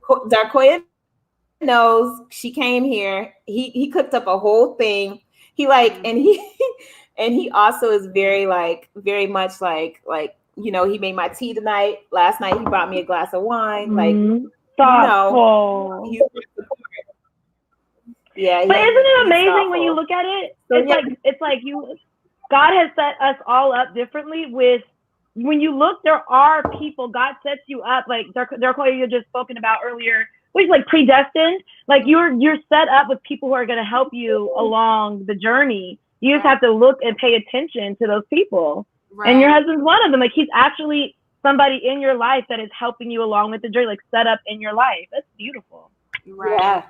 Quoia knows. She came here. He cooked up a whole thing. He and he also is very much like, you know, he made my tea tonight. Last night he brought me a glass of wine. Like, thoughtful. Yeah. But isn't it amazing when you look at it? It's like God has set us all up differently. With when you look, there are people God sets you up, like Quoia you just spoken about earlier, which is like predestined. Like you're set up with people who are going to help you along the journey. You just have to look and pay attention to those people. Right. And your husband's one of them. Like, he's actually somebody in your life that is helping you along with the journey, like set up in your life. That's beautiful. Right. Yeah.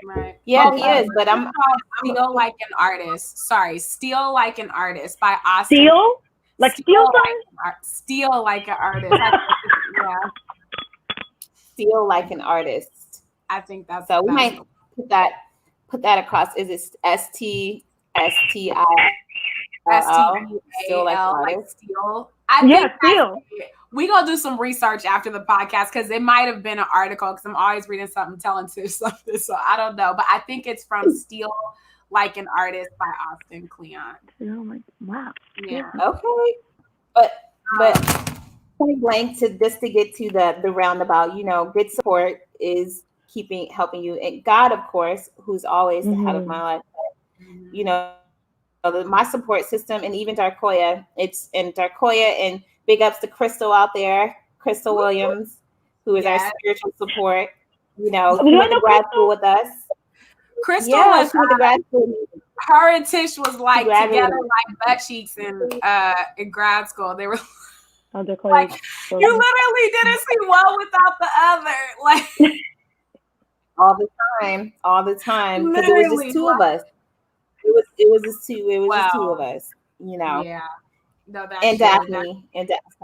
Right. Yeah, he is. But I'm Steal Like an Artist. Sorry, Steal Like an Artist by Austin. Steal? Like steal something? Steal Like an Artist. Yeah. Steal Like an Artist. I think that's so. We might put that across. Is it STI? Steal Like an Artist. Steal. Steal. We gonna do some research after the podcast, because it might have been an article, because I'm always reading something telling Tish something, so I don't know. But I think it's from Steal Like an Artist by Austin Kleon. Wow. Yeah. Okay. But point blank, to get to the roundabout, you know, good support is helping you. And God, of course, who's always the head of my life, you know, my support system, and even Quoia, and big ups to Crystal out there, Crystal Williams, who is our spiritual support. You know, who went to grad school with us. Crystal was she went to grad school. Her and Tish was like together like butt cheeks in grad school. They were like, you literally didn't see one without the other. Like all the time. Because it was just two of us. It was just two of us, you know. Yeah. No, that's and Daphne.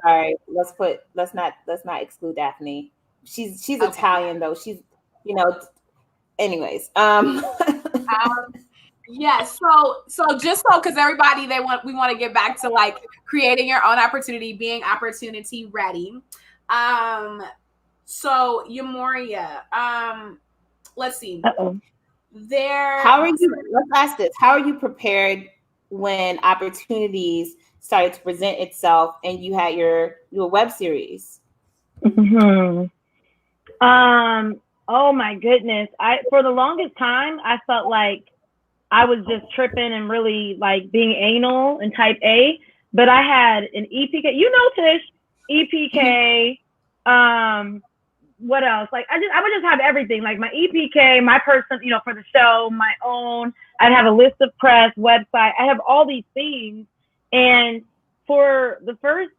Sorry, let's not exclude Daphne. She's okay. Italian though. She's, you know, anyways. Yes. So just so, because everybody, we want to get back to like creating your own opportunity, being opportunity ready. So Mourhia, let's see. Uh-oh. Let's ask this. How are you prepared when opportunities started to present itself and you had your web series? Mm-hmm. Oh my goodness. For the longest time, I felt like I was just tripping and really like being anal and type A, but I had an EPK, Tish, EPK, what else? Like I would just have everything, like my EPK, my person, for the show, my own. I'd have a list of press, website. I have all these things. And for the first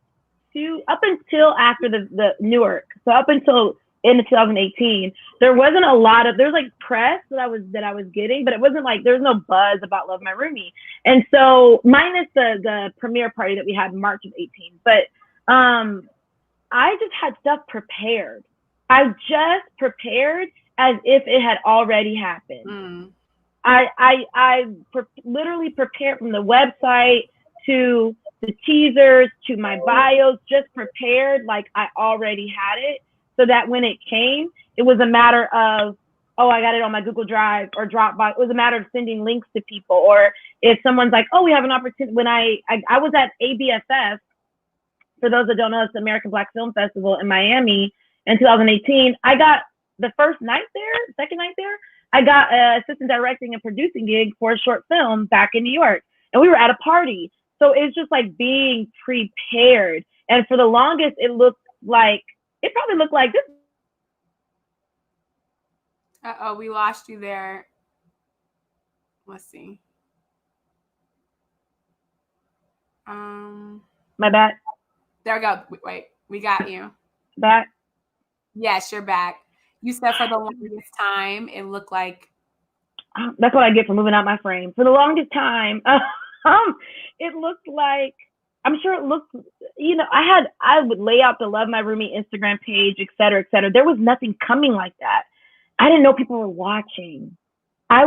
up until after the Newark, so up until in 2018, there wasn't a lot of, there's like press that I was getting, but it wasn't like, there's no buzz about Love My Roomie. And so minus the premiere party that we had in March of 18, but I just had stuff prepared. I just prepared as if it had already happened. I literally prepared from the website to the teasers to my bios, just prepared like I already had it, so that when it came, it was a matter of, oh, I got it on my Google Drive or Dropbox. It was a matter of sending links to people. Or if someone's like, oh, we have an opportunity. When I was at ABFF, for those that don't know, it's the American Black Film Festival in Miami in 2018. I got the second night there, I got an assistant directing and producing gig for a short film back in New York. And we were at a party. So it's just like being prepared. And for the longest, it probably looked like this. Uh-oh, we lost you there. Let's see. My bad. There we go. Wait, we got you. Back? Yes, you're back. You said for the longest time, it looked like. That's what I get for moving out my frame. For the longest time, it looked like, I'm sure it looked, I would lay out the Love My Roomie Instagram page, et cetera, et cetera. There was nothing coming like that. I didn't know people were watching. I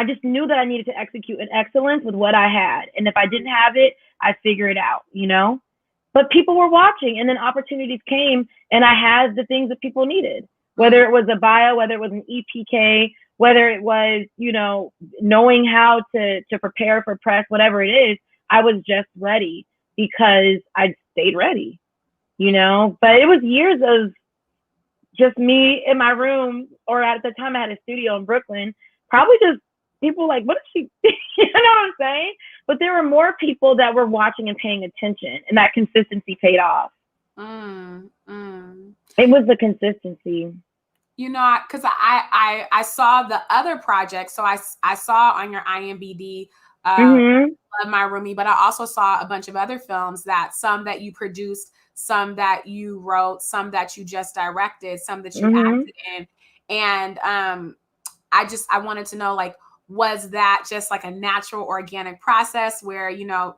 just knew that I needed to execute in excellence with what I had. And if I didn't have it, I'd figure it out, But people were watching, and then opportunities came, and I had the things that people needed, whether it was a bio, whether it was an EPK, whether it was, knowing how to prepare for press, whatever it is. I was just ready because I stayed ready, But it was years of just me in my room, or at the time I had a studio in Brooklyn, probably just people like, what is she, you know what I'm saying? But there were more people that were watching and paying attention, and that consistency paid off. It was the consistency. Because I saw the other projects. So I saw on your IMDb, Love My Roomie, but I also saw a bunch of other films, some that you produced, some that you wrote, some that you just directed, some that you acted in. And I wanted to know, like, was that just like a natural, organic process where,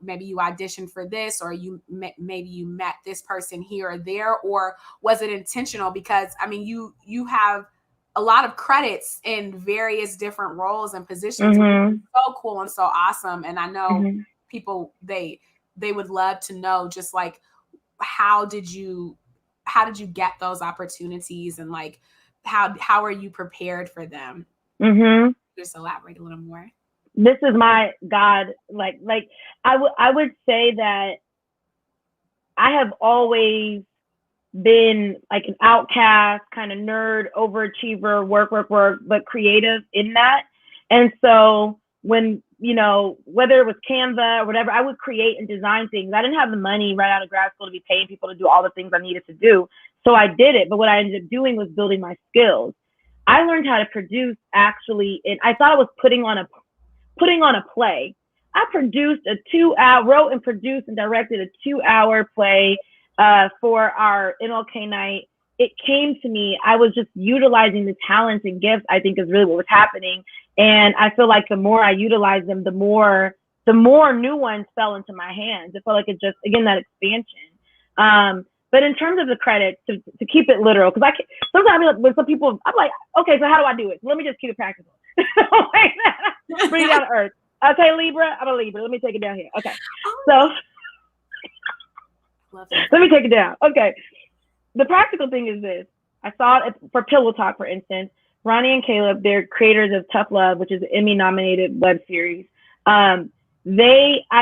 maybe you auditioned for this, or maybe you met this person here or there, or was it intentional? Because you have a lot of credits in various different roles and positions, which is so cool and so awesome. And I know people, they would love to know, just like, how did you get those opportunities, and like, how are you prepared for them? Just elaborate a little more. This is my God, like I would say that I have always been like an outcast, kind of nerd, overachiever, work, but creative in that. And so when, whether it was Canva or whatever, I would create and design things. I didn't have the money right out of grad school to be paying people to do all the things I needed to do. So I did it. But what I ended up doing was building my skills. I learned how to produce actually, and I thought I was putting on a play. I produced wrote and produced and directed a 2-hour play for our MLK night. It came to me. I was just utilizing the talents and gifts, I think, is really what was happening. And I feel like the more I utilized them, the more new ones fell into my hands. It felt like it just, again, that expansion. But in terms of the credits, to keep it literal, because sometimes when some people, I'm like, okay, so how do I do it? Let me just keep it practical. Bring it down to earth. Okay, Libra. I'm a Libra. Let me take it down here. Okay. So let me take it down. Okay. The practical thing is this. I saw it for Pillow Talk, for instance. Ronnie and Caleb, they're creators of Tough Love, which is an Emmy-nominated web series. I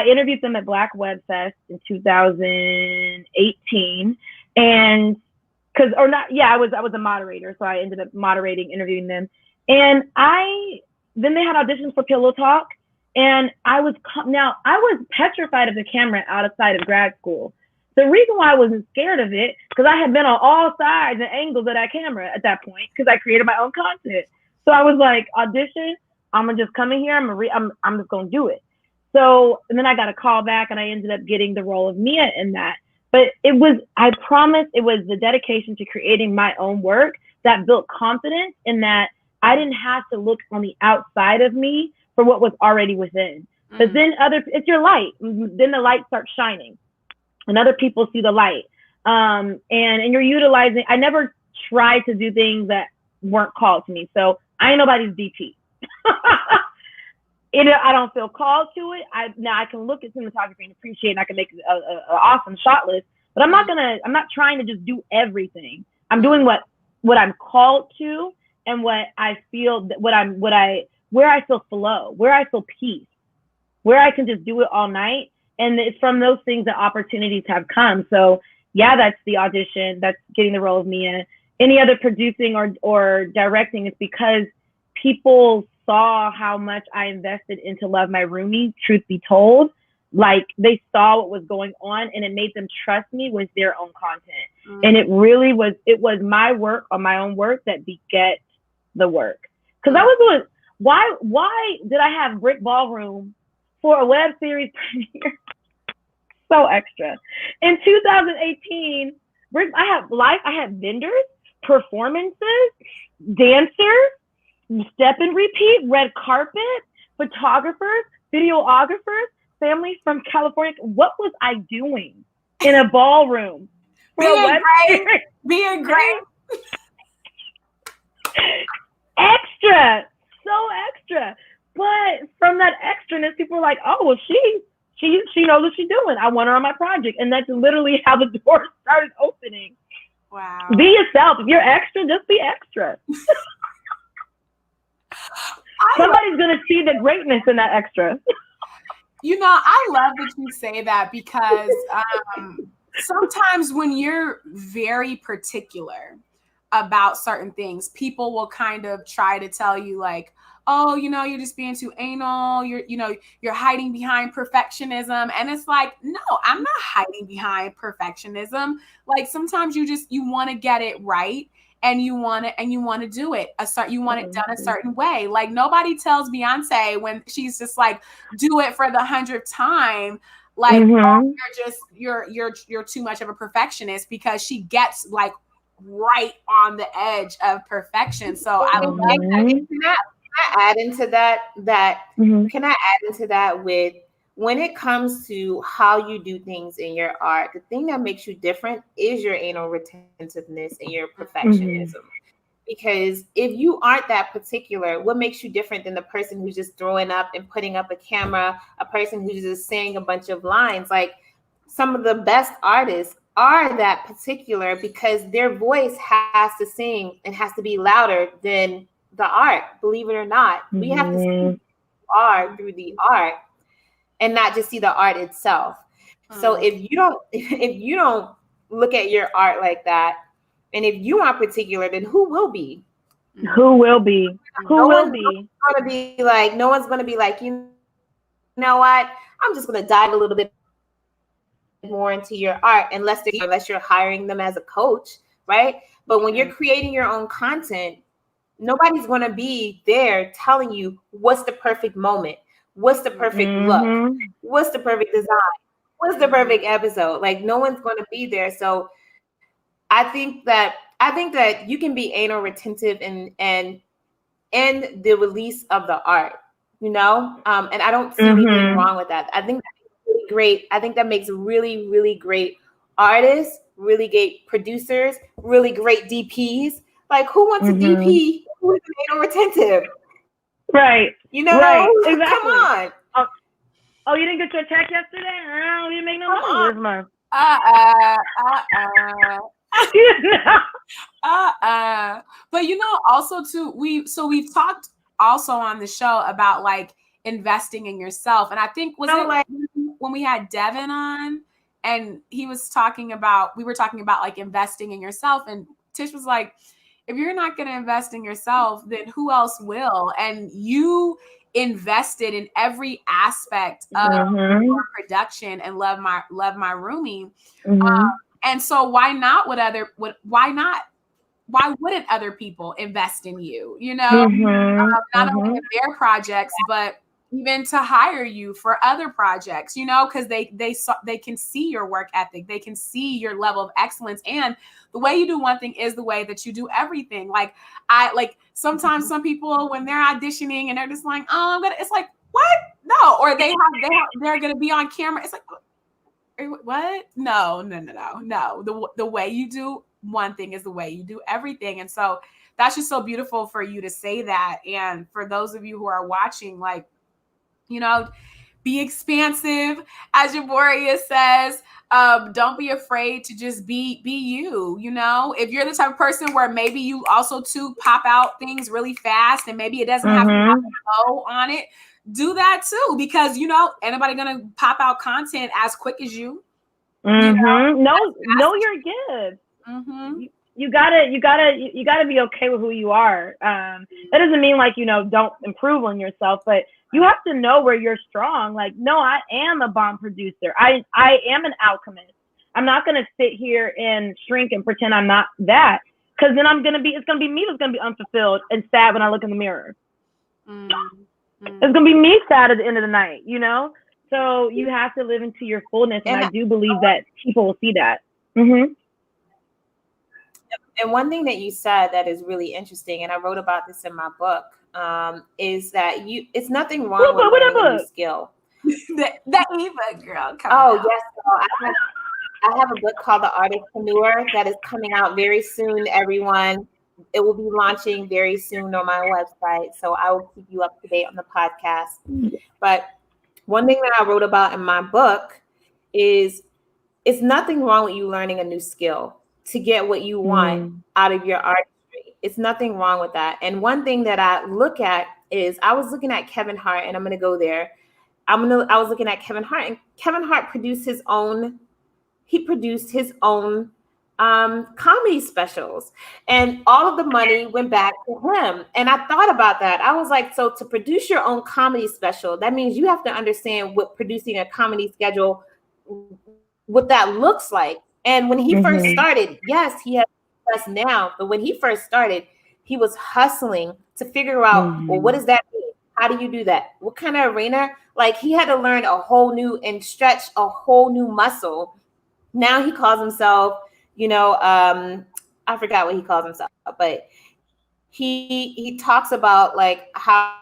interviewed them at Black Web Fest in 2018, and I was a moderator, so I ended up interviewing them, and then they had auditions for Pillow Talk, and I was petrified of the camera outside of grad school. The reason why I wasn't scared of it, because I had been on all sides and angles of that camera at that point, because I created my own content. So I was like, audition, I'm gonna just come in here, I'm just gonna do it. So, and then I got a call back, and I ended up getting the role of Mia in that. But I promise it was the dedication to creating my own work that built confidence in that I didn't have to look on the outside of me for what was already within. Mm-hmm. But then it's your light. Then the light starts shining. And other people see the light. And you're utilizing, I never tried to do things that weren't called to me. So I ain't nobody's DP. I don't feel called to it. Now I can look at cinematography and appreciate, and I can make an awesome shot list, but I'm not trying to just do everything. I'm doing what I'm called to, and what I feel, where I feel flow, where I feel peace, where I can just do it all night. And it's from those things that opportunities have come. So yeah, that's the audition. That's getting the role of Mia. Any other producing or directing is because people saw how much I invested into Love My Roomie, truth be told. Like, they saw what was going on, and it made them trust me with their own content. Mm-hmm. And it was my work on my own work that beget the work. Because I was doing, why did I have Brick Ballroom for a web series premiere? So extra. In 2018, I had vendors, performances, dancers, step and repeat, red carpet, photographers, videographers, families from California. What was I doing in a ballroom? Being great. Extra. So extra. But from that extraness, people were like, oh, well, she knows what she's doing. I want her on my project. And that's literally how the doors started opening. Wow. Be yourself. If you're extra, just be extra. Somebody's going to see the greatness in that extra. I love that you say that, because sometimes when you're very particular about certain things, people will kind of try to tell you like, oh, you're just being too anal. You're hiding behind perfectionism. And it's like, no, I'm not hiding behind perfectionism. Like, sometimes you want to get it right. And you want to do it. You want it done a certain way. Like, nobody tells Beyonce when she's just like, do it for the 100th time. Like, oh, you're too much of a perfectionist, because she gets like right on the edge of perfection. So I love that. Can I add into that with, when it comes to how you do things in your art, the thing that makes you different is your anal retentiveness and your perfectionism. Because if you aren't that particular, what makes you different than the person who's just throwing up and putting up a camera, a person who's just saying a bunch of lines? Like, some of the best artists are that particular, because their voice has to sing and has to be louder than the art. Believe it or not, we have to see who you are through the art, and not just see the art itself. So if you don't look at your art like that, and if you aren't particular, then who will be? Who will be? No one's going to be like, you know what? I'm just going to dive a little bit more into your art, unless you're hiring them as a coach, right? But when you're creating your own content, nobody's going to be there telling you what's the perfect moment. What's the perfect look? What's the perfect design? What's the perfect episode? Like, no one's going to be there. So I think that you can be anal retentive and the release of the art, and I don't see anything wrong with that. I think that's really great. I think that makes really, really great artists, really great producers, really great DPs. Like, who wants a DP who is anal retentive? Right. You know, right. Exactly. Come on. Oh, you didn't get your check yesterday? Oh, you didn't make no money this month. But also too, we've talked also on the show about like investing in yourself, and I think it like when we had Devin on, and we were talking about like investing in yourself, and Tish was like, if you're not going to invest in yourself, then who else will? And you invested in every aspect of your production and love my roomie. And so why wouldn't other people invest in you? Not only in their projects, but even to hire you for other projects, because they can see your work ethic, they can see your level of excellence, and the way you do one thing is the way that you do everything. Like sometimes some people, when they're auditioning and they're just like, oh, it's like, what? No. Or they're gonna be on camera. It's like, what? No. The way you do one thing is the way you do everything. And so that's just so beautiful for you to say that. And for those of you who are watching, like, be expansive, as your Mourhia says. Don't be afraid to just be you. If you're the type of person where maybe you also too pop out things really fast, and maybe it doesn't have to have a flow on it, do that too, because anybody gonna pop out content as quick as you. Know your gifts. You gotta be okay with who you are. That doesn't mean like don't improve on yourself, but you have to know where you're strong. Like, no, I am a bomb producer. I am an alchemist. I'm not gonna sit here and shrink and pretend I'm not that, because then it's gonna be me that's gonna be unfulfilled and sad when I look in the mirror. It's gonna be me sad at the end of the night, So you have to live into your fullness, and I do believe that people will see that. And one thing that you said that is really interesting, and I wrote about this in my book, is that it's nothing wrong with learning a new skill. that ebook, girl. Yes, so I have a book called The Artistpreneur that is coming out very soon, everyone. It will be launching very soon on my website, so I will keep you up to date on the podcast. But one thing that I wrote about in my book is it's nothing wrong with you learning a new skill to get what you want out of your artistry. It's nothing wrong with that. And one thing that I look at is, I was looking at Kevin Hart, and I'm going to go there. I was looking at Kevin Hart, and Kevin Hart produced his own comedy specials, and all of the money went back to him. And I thought about that. I was like, so to produce your own comedy special, that means you have to understand what producing a comedy schedule, what that looks like. And when he first started, yes, he has success now, but when he first started, he was hustling to figure out, well, what does that mean? How do you do that? What kind of arena? Like, he had to learn a whole new and stretch a whole new muscle. Now he calls himself, I forgot what he calls himself, but he talks about like how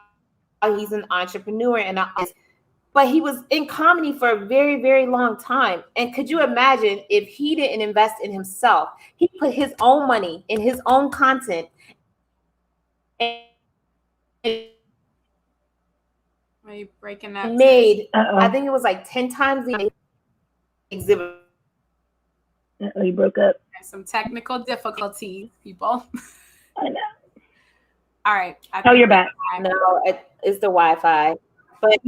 he's an entrepreneur and but he was in comedy for a very, very long time. And could you imagine if he didn't invest in himself? He put his own money in his own content. Are you breaking up? Made, I think it was like 10 times the exhibit. You broke up. There's some technical difficulties, people. I know. All right. You're back. No, it's the Wi-Fi. But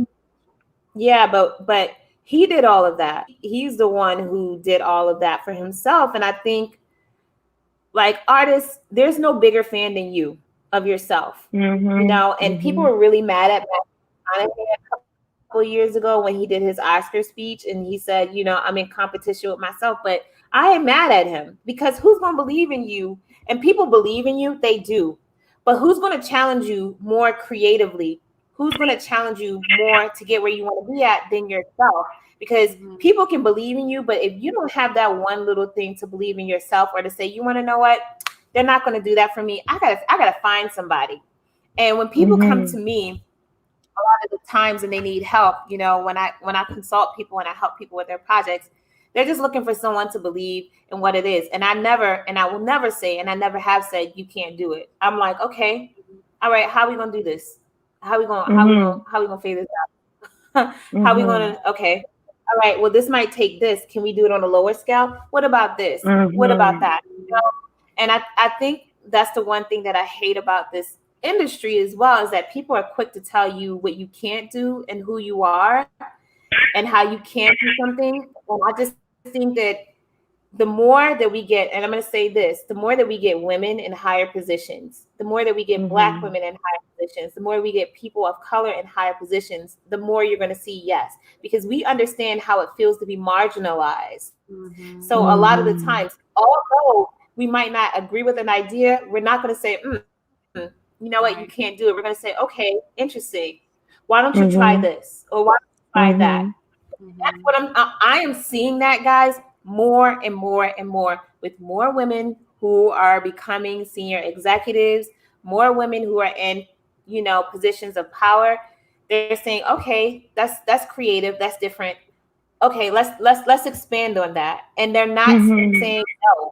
yeah, but he did all of that. He's the one who did all of that for himself. And I think, like, artists, there's no bigger fan than you of yourself. And people were really mad at Matt a couple years ago when he did his Oscar speech, and he said, I'm in competition with myself. But I am mad at him, because who's going to believe in you? And people believe in you, they do. But who's going to challenge you more creatively? Who's going to challenge you more to get where you want to be at than yourself? Because people can believe in you, but if you don't have that one little thing to believe in yourself, or to say, you want to know what? They're not going to do that for me. I gotta find somebody. And when people come to me, a lot of the times, and they need help, when I consult people and I help people with their projects, they're just looking for someone to believe in what it is. And I will never say, and I never have said, you can't do it. I'm like, okay, all right, how are we going to do this? How we gonna figure this out? How we gonna? Okay, all right. Well, this might take this. Can we do it on a lower scale? What about this? What about that? You know? And I think that's the one thing that I hate about this industry as well, is that people are quick to tell you what you can't do and who you are and how you can't do something. And I just think that the more that we get, and I'm going to say this, the more that we get women in higher positions, the more that we get Black women in higher positions, the more we get people of color in higher positions, the more you're going to see yes, because we understand how it feels to be marginalized. So a lot of the times, although we might not agree with an idea, we're not going to say, you know what, you can't do it. We're going to say, okay, interesting. Why don't you try this? Or why don't you try that? That's what I am seeing that, guys, more and more and more, with more women who are becoming senior executives, more women who are in, you know, positions of power. They're saying, okay, that's creative, that's different. Okay, let's expand on that. And they're not saying no.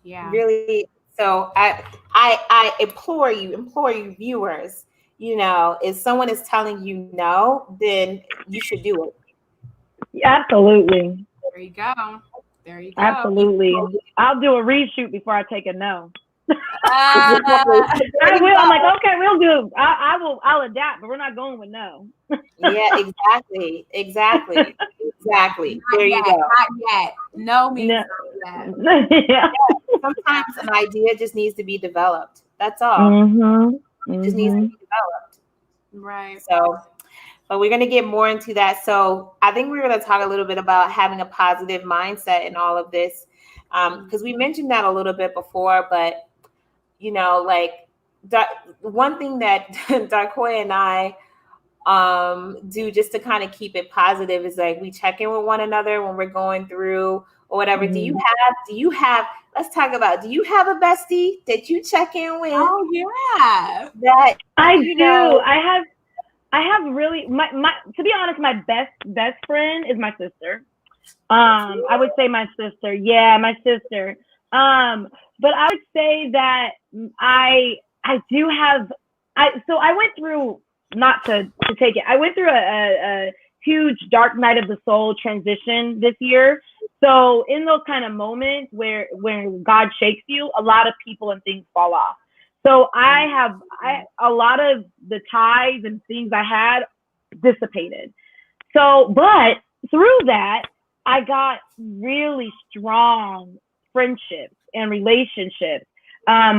Yeah. Really. So I implore you viewers, you know, if someone is telling you no, then you should do it. Absolutely. There you go. There you go. Absolutely. I'll do a reshoot before I take a no. I will. I'm like, okay, we'll do. I'll adapt, but we're not going with no. Yeah, exactly. There you go. Not yet. No means not yet. Yeah. Sometimes an idea just needs to be developed. That's all. It just needs to be developed. Right. So, but we're going to get more into that. So I think we're going to talk a little bit about having a positive mindset in all of this, because we mentioned that a little bit before. But, you know, like one thing that Quoia and I do just to kind of keep it positive is like we check in with one another when we're going through or whatever. Do you have let's talk about, do you have a bestie that you check in with? Oh yeah. That I do. I have really my to be honest, my best friend is my sister. I would say my sister. Yeah, my sister. But I would say that I do have so I went through, not to take it, I went through a huge dark night of the soul transition this year. So in those kind of moments where God shakes you, a lot of people and things fall off. So I a lot of the ties and things I had dissipated. So, but through that, I got really strong friendships and relationships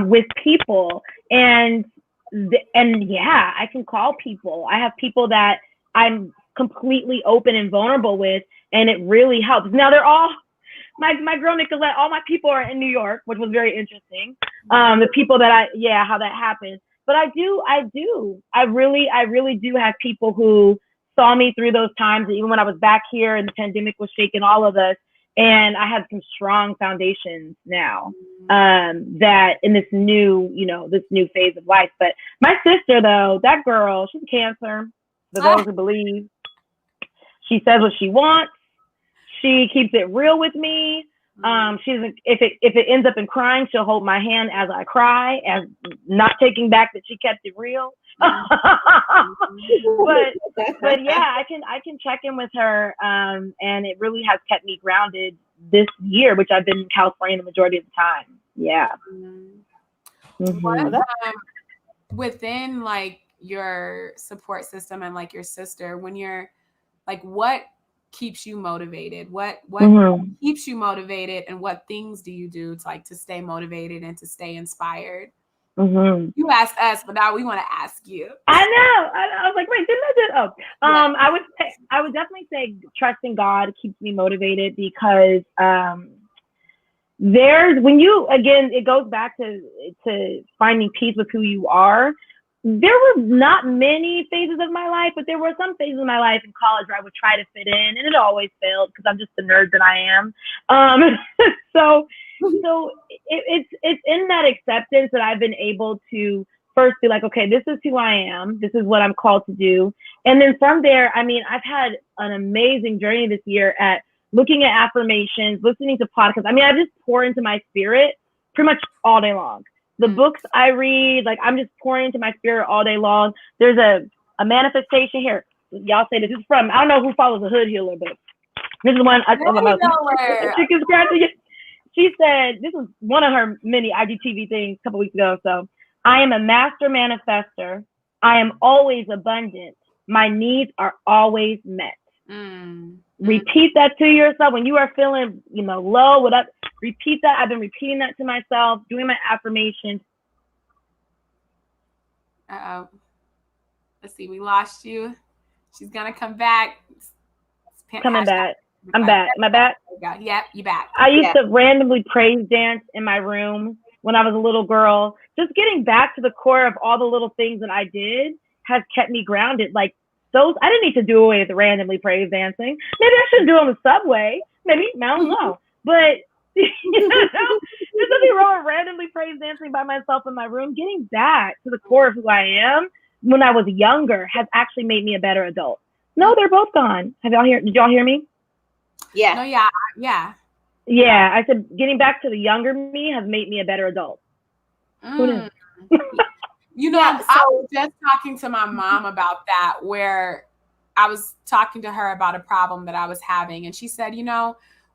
with people, and yeah, I can call people. I have people that I'm completely open and vulnerable with, and it really helps. Now they're all my girl Nicolette. All my people are in New York, which was very interesting. The people that how that happened. But I really do have people who saw me through those times, even when I was back here and the pandemic was shaking all of us. And I have some strong foundations now that in this new phase of life. But my sister, though, that girl, she's a Cancer. The those who believe. She says what she wants. She keeps it real with me. She's if it ends up in crying, she'll hold my hand as I cry, as not taking back that she kept it real. but yeah, I can check in with her, and it really has kept me grounded this year, which I've been in California the majority of the time. Yeah. What, within like your support system and like your sister, when you're like, what keeps you motivated? What keeps you motivated, and what things do you do to stay motivated and to stay inspired? You asked us, but now we want to ask you. I know. I was like, wait, didn't I do? I would definitely say trusting God keeps me motivated, because it goes back to finding peace with who you are. There were not many phases of my life, but there were some phases of my life in college where I would try to fit in, and it always failed because I'm just the nerd that I am. So it's in that acceptance that I've been able to first be like, okay, this is who I am. This is what I'm called to do. And then from there, I mean, I've had an amazing journey this year at looking at affirmations, listening to podcasts. I mean, I just pour into my spirit pretty much all day long. The books I read, like I'm just pouring into my spirit all day long. There's a manifestation here. Y'all say this is from, I don't know who follows the Hood Healer, but this is one. Chicken scratching. She said, this was one of her many IGTV things a couple weeks ago. So, I am a master manifester. I am always abundant. My needs are always met. Repeat that to yourself when you are feeling, low, whatever. Repeat that. I've been repeating that to myself, doing my affirmations. Let's see. We lost you. She's gonna come back. Coming back. I'm back. Am I back? Yep, you back. I used to randomly praise dance in my room when I was a little girl. Just getting back to the core of all the little things that I did has kept me grounded. Like those, I didn't need to do away with randomly praise dancing. Maybe I shouldn't do it on the subway. Maybe, I don't know. But there's nothing wrong with randomly praise dancing by myself in my room. Getting back to the core of who I am when I was younger has actually made me a better adult. No, they're both gone. Did y'all hear me? Yeah. No, yeah. Yeah, I said getting back to the younger me has made me a better adult. Who knew? I was just talking to my mom about that, where I was talking to her about a problem that I was having. And she said,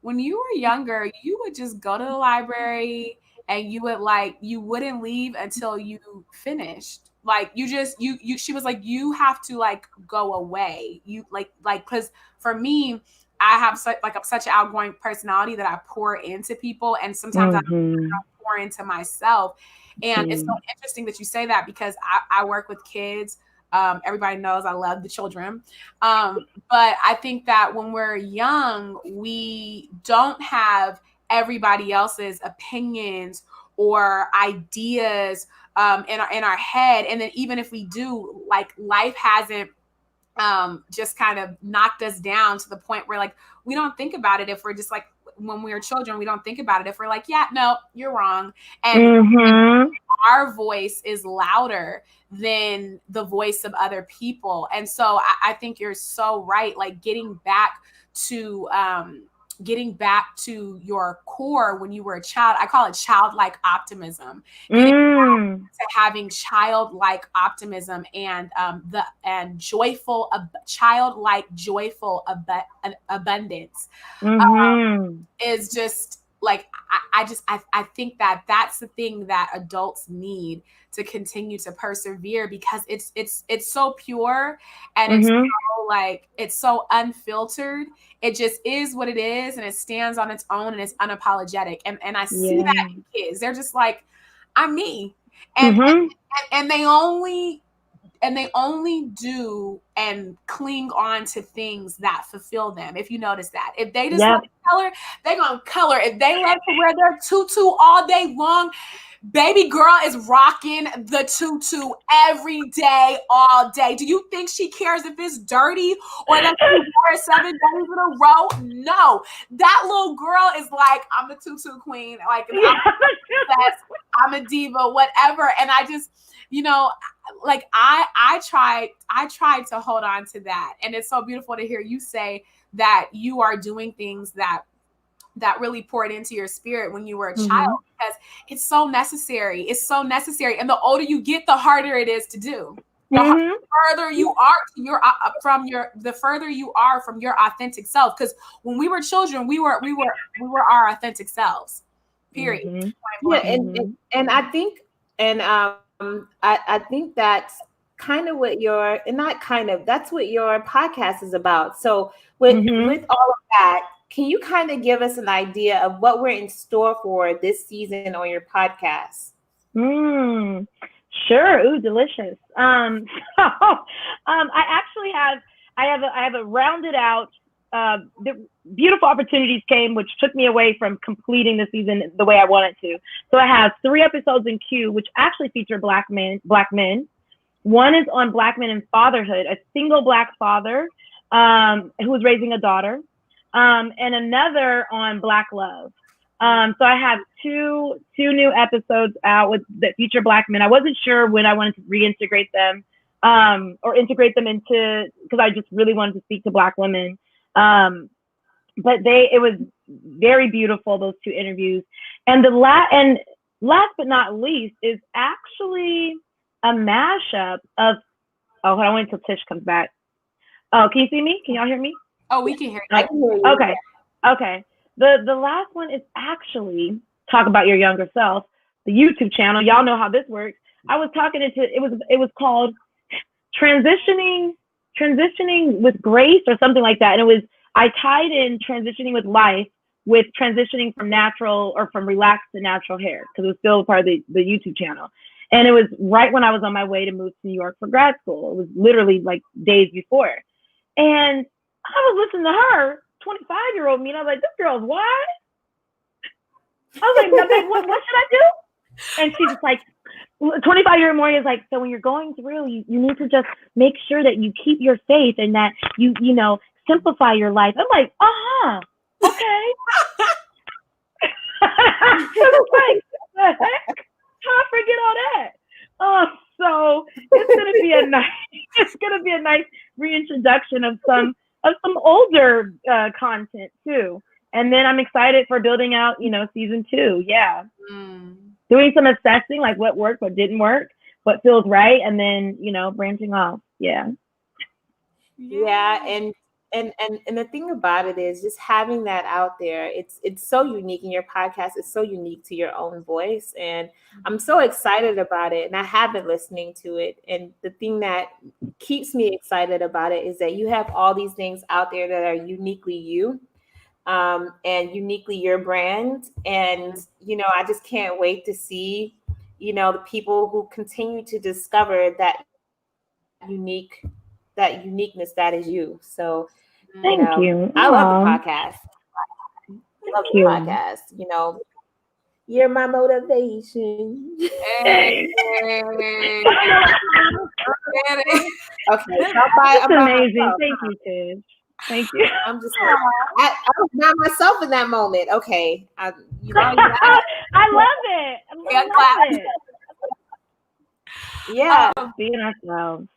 when you were younger, you would just go to the library and you wouldn't leave until you finished. Like she was like, you have to like go away. You because for me, I have such an outgoing personality that I pour into people, and sometimes I don't pour into myself. And it's so interesting that you say that, because I work with kids. Everybody knows I love the children. But I think that when we're young, we don't have everybody else's opinions or ideas in our head. And then even if we do, like, life hasn't just kind of knocked us down to the point where like we don't think about it. If we're just like, when we were children, we don't think about it. If we're like, yeah, no, you're wrong. And our voice is louder than the voice of other people. And so I think you're so right. Like getting back to your core when you were a child. I call it childlike optimism. To having childlike optimism and childlike joyful abundance is just like I think that that's the thing that adults need to continue to persevere, because it's so pure and it's so like it's so unfiltered. It just is what it is, and it stands on its own, and it's unapologetic. And I see that in kids. They're just like, I'm me. And they only do and cling on to things that fulfill them. If you notice that, if they just love to color, they're gonna color. If they love to wear their tutu all day long, baby girl is rocking the tutu every day, all day. Do you think she cares if it's dirty or that she wore it 7 days in a row? No, that little girl is like, I'm the tutu queen. Like, I'm a diva, whatever. And I just, like I tried to hold on to that. And it's so beautiful to hear you say that you are doing things that really poured into your spirit when you were a child, because it's so necessary. It's so necessary. And the older you get, the harder it is to do. The further you are the further you are from your authentic self. Because when we were children, we were our authentic selves. Period. And I think I think that's kind of what that's what your podcast is about. So with all of that, can you kind of give us an idea of what we're in store for this season on your podcast? Sure. Ooh, delicious. I actually have a rounded out. The beautiful opportunities came, which took me away from completing the season the way I wanted to. So I have 3 episodes in queue, which actually feature Black men. One is on Black men and fatherhood, a single Black father who is raising a daughter, and another on Black love. So I have two new episodes out that feature Black men. I wasn't sure when I wanted to reintegrate them or integrate them into, because I just really wanted to speak to Black women. But it was very beautiful, those 2 interviews. And last but not least is actually a mashup of. Oh, hold on, wait until Tish comes back. Oh, can you see me? Can y'all hear me? Oh, we can hear you. I can hear you. Okay. Okay. The last one is actually talk about your younger self, the YouTube channel. Y'all know how this works. I was talking into it was called transitioning with grace or something like that. And I tied in transitioning with life with transitioning from natural or from relaxed to natural hair because it was still part of the YouTube channel. And it was right when I was on my way to move to New York for grad school. It was literally like days before. And I was listening to her, 25-year-old me, and I was like, this girl's what? I was like, no, babe, what should I do? And she's just like, 25-year-old Mourhia is like, so when you're going through, you need to just make sure that you keep your faith and that you simplify your life. I'm like, okay. I was like, the heck? How I forget all that? So it's gonna be a nice reintroduction of some older content too. And then I'm excited for building out, season 2. Yeah. Doing some assessing, like what worked, what didn't work, what feels right, and then, branching off. Yeah. Yeah. And the thing about it is just having that out there, it's so unique, and your podcast is so unique to your own voice. And I'm so excited about it. And I have been listening to it. And the thing that keeps me excited about it is that you have all these things out there that are uniquely you. And uniquely your brand. And, I just can't wait to see, the people who continue to discover that uniqueness that is you. So, Thank you. I love the podcast. Thank you. Podcast. You're my motivation. Hey. Okay. That's amazing. Thank you, Tish. Thank you. I'm just like, I was not myself in that moment. Okay. I love it. I love it. Yeah. Being ourselves.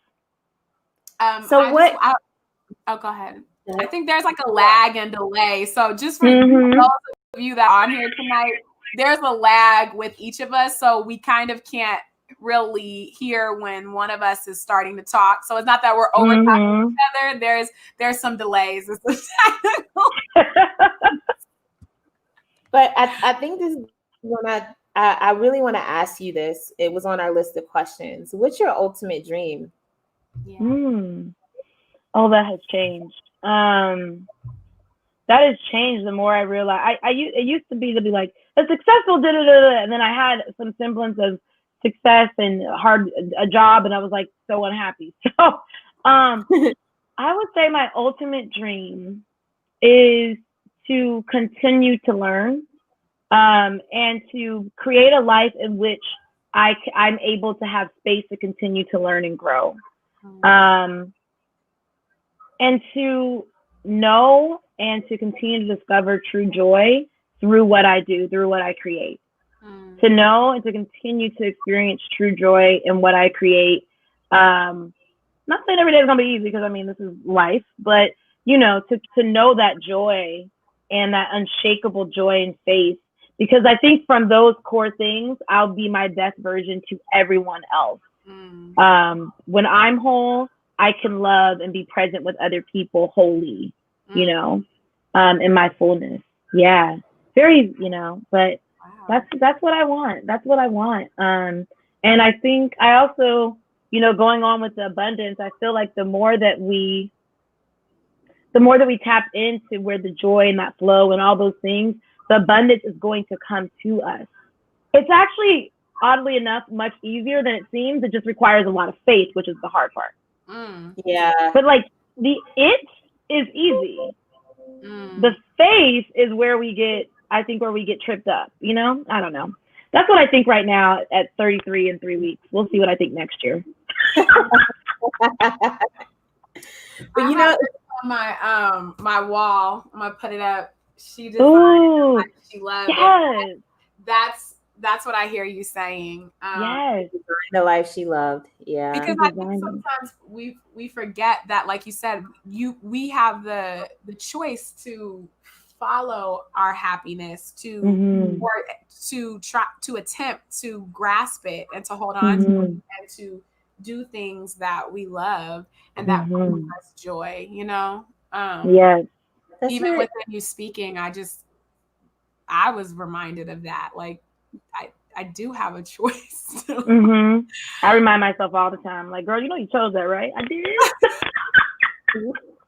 So go ahead. I think there's like a lag and delay. So just for those of you that are on here tonight, there's a lag with each of us. So we kind of can't really hear when one of us is starting to talk. So it's not that we're over talking each other. There's some delays. But I think this is when I really want to ask you this. It was on our list of questions. What's your ultimate dream? Yeah. Oh, that has changed. That has changed the more I realize. It used to be like a successful and then I had some semblance of success and a job, and I was like so unhappy. So I would say my ultimate dream is to continue to learn and to create a life in which I'm able to have space to continue to learn and grow. And to know and to continue to discover true joy through what I do, through what I create. To know and to continue to experience true joy in what I create. Not saying every day is going to be easy, because this is life, but to know that joy and that unshakable joy and faith, because I think from those core things, I'll be my best version to everyone else. When I'm whole, I can love and be present with other people wholly, in my fullness. Yeah. Very, but wow. That's what I want. That's what I want. And I think I also, going on with the abundance, I feel like the more that we tap into where the joy and that flow and all those things, the abundance is going to come to us. It's actually, oddly enough, much easier than it seems. It just requires a lot of faith, which is the hard part. Yeah. But it is easy. The faith is where we get tripped up, I don't know. That's what I think right now at 33 in 3 weeks. We'll see what I think next year. But on my wall, I'm gonna put it up. She designed it, she loved it. That's what I hear you saying. Yes, the life she loved. Yeah, because I think sometimes we forget that, like you said, we have the choice to follow our happiness, to or to try to attempt to grasp it and to hold on to it and to do things that we love and that bring us joy, you know? Yes. Even within you speaking, I was reminded of that. Like I do have a choice. I remind myself all the time, like, girl, you know you chose that, right? I did.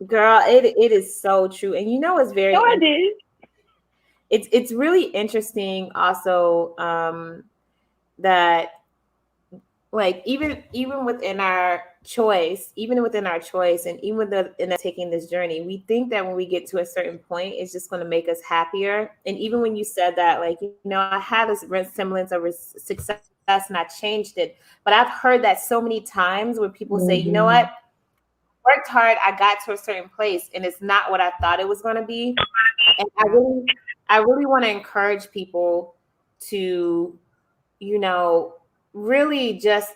Girl, it is so true. And you know, it's very I did. It's really interesting also that like even within our choice, and even in taking this journey, we think that when we get to a certain point, it's just going to make us happier. And even when you said that, like, you know, I had this semblance of success and I changed it. But I've heard that so many times where people say, you know what, worked hard, I got to a certain place and it's not what I thought it was going to be. And I really want to encourage people to, you know, really just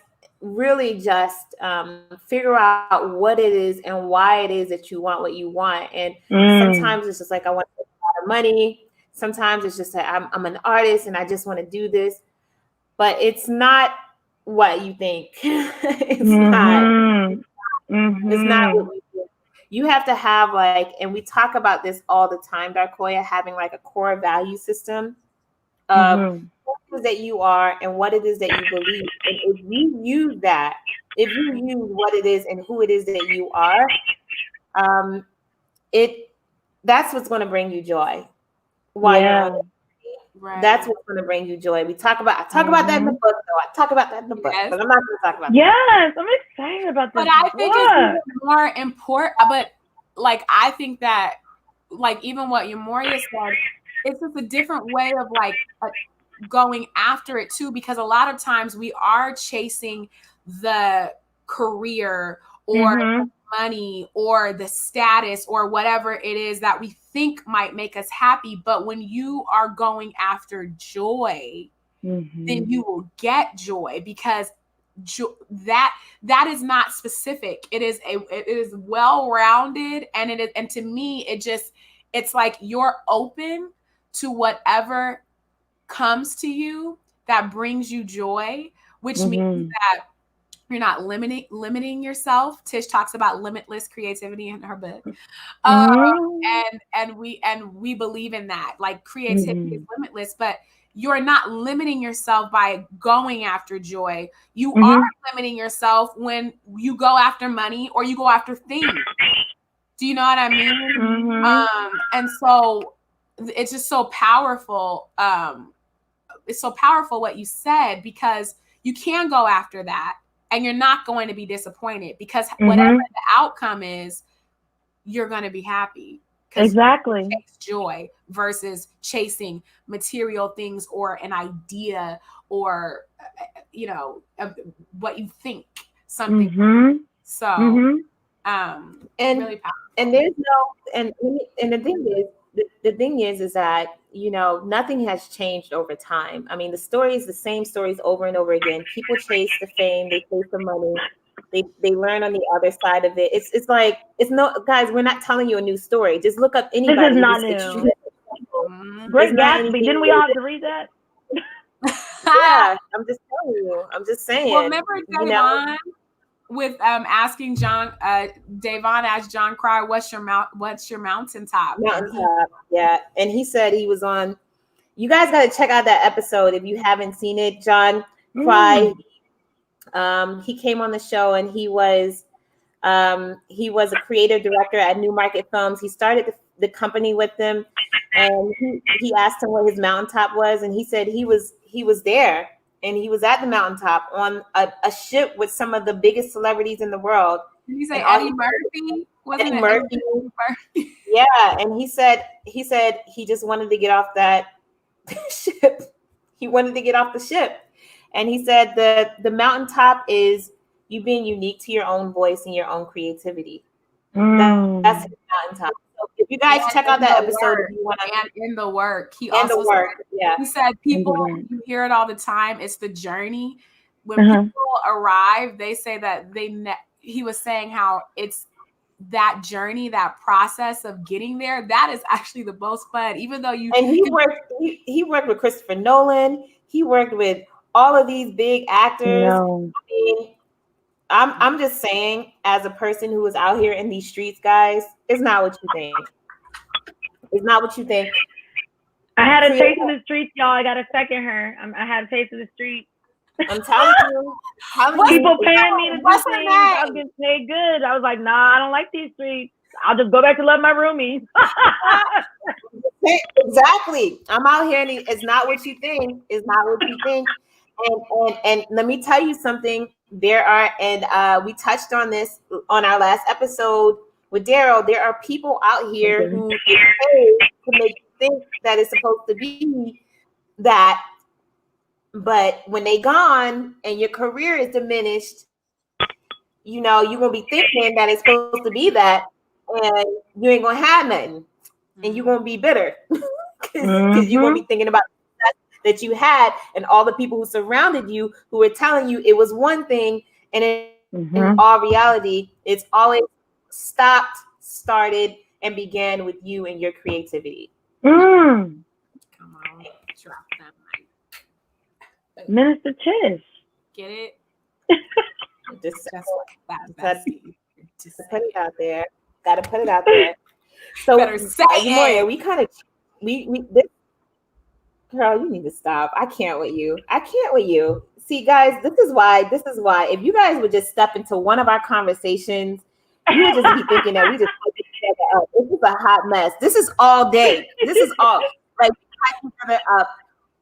figure out what it is and why it is that you want what you want. And sometimes it's just like, I want a lot of money. Sometimes it's just like, I'm an artist and I just want to do this, but it's not what you think. It's not. It's not what you think. You have to have like, and we talk about this all the time, Quoia, having like a core value system of what it is that you are and what it is that you believe. And if you use that, if you use what it is and who it is that you are, that's what's going to bring you joy. While you're on it. Right. That's what's going to bring you joy. I talk about that in the book, though. I talk about that in the book, but I'm not going to talk about that. Yes, I'm excited about this. But I think it's even more important. But like, I think that, like, even what Mourhia said, it's just a different way of like going after it too, because a lot of times we are chasing the career or the money or the status or whatever it is that we think might make us happy. But when you are going after joy, then you will get joy, because that is not specific. It is well-rounded, and to me it's like you're open to whatever comes to you that brings you joy, which means that you're not limiting yourself. Tish talks about limitless creativity in her book. And we believe in that. Like, creativity is limitless, but you're not limiting yourself by going after joy. You are limiting yourself when you go after money or you go after things. Do you know what I mean? And so it's just so powerful. It's so powerful what you said, because you can go after that and you're not going to be disappointed, because whatever the outcome is, you're going to be happy. Exactly. Chase joy versus chasing material things or an idea or, you know, what you think something. So, really powerful. And there's no, and the thing is that, you know, nothing has changed over time. I mean, the same stories over and over again. People chase the fame, they chase the money, they learn on the other side of it. It's like, it's no, guys, we're not telling you a new story. Just look up anybody. This is not new. Great Gatsby. Didn't we all have to read that? Yeah, I'm just telling you. I'm just saying. Well, remember Davon with asking John, Davon asked John Cryer, what's your mountaintop? Mountaintop, yeah. And he said he was on. You guys got to check out that episode if you haven't seen it. John Cryer, he came on the show and he was a creative director at New Market Films. He started the company with them, and he asked him what his mountaintop was, and he said he was there. And he was at the mountaintop on a ship with some of the biggest celebrities in the world. Did he say Eddie Murphy? Eddie Murphy. Yeah, and he said he just wanted to get off that ship. He wanted to get off the ship, and he said the mountaintop is you being unique to your own voice and your own creativity. That's the mountaintop. So if you guys check out that episode, if you want to, and in the work, he also said, he said people, you hear it all the time. It's the journey. When people arrive, they say that he was saying how it's that journey, that process of getting there, that is actually the most fun. Even though he worked with Christopher Nolan, he worked with all of these big actors. No. I mean, I'm just saying, as a person who is out here in these streets, guys, it's not what you think. It's not what you think. I had a taste of the streets, y'all. I got to second her. I had a taste of the streets. I'm telling you. People paying me to do things. I was getting paid good. I was like, nah, I don't like these streets. I'll just go back to love my roomies. Exactly. I'm out here and it's not what you think. It's not what you think. And let me tell you something. There are, and we touched on this on our last episode with Daryl. There are people out here who get paid to make you think that it's supposed to be that. But when they gone and your career is diminished, you know, you're going to be thinking that it's supposed to be that, and you ain't going to have nothing. And you're going to be bitter because you're going to be thinking about that you had and all the people who surrounded you who were telling you it was one thing, and in all reality, it's always stopped, started, and began with you and your creativity. Come on, drop that mic. Minister Tish. Get it? Just Just put it out there. Got to put it out there. So, Mourhia, we kind of this, girl, you need to stop. I can't with you. See, guys, this is why. If you guys would just step into one of our conversations, you would just be thinking that we just put each other up. This is a hot mess. This is all day. This is all like packing each other up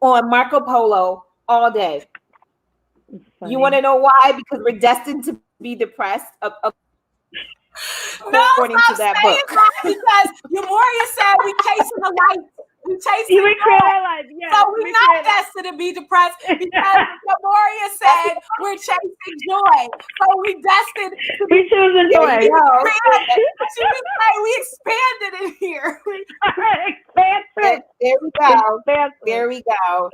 on Marco Polo all day. You want to know why? Because we're destined to be depressed. According to that book. Because Mourhia said we chasing the light. We chasing the light. Yes, so we're not destined to be depressed because Mourhia said we're chasing joy. So we destined to be choosing joy. We expanded in here. There we go.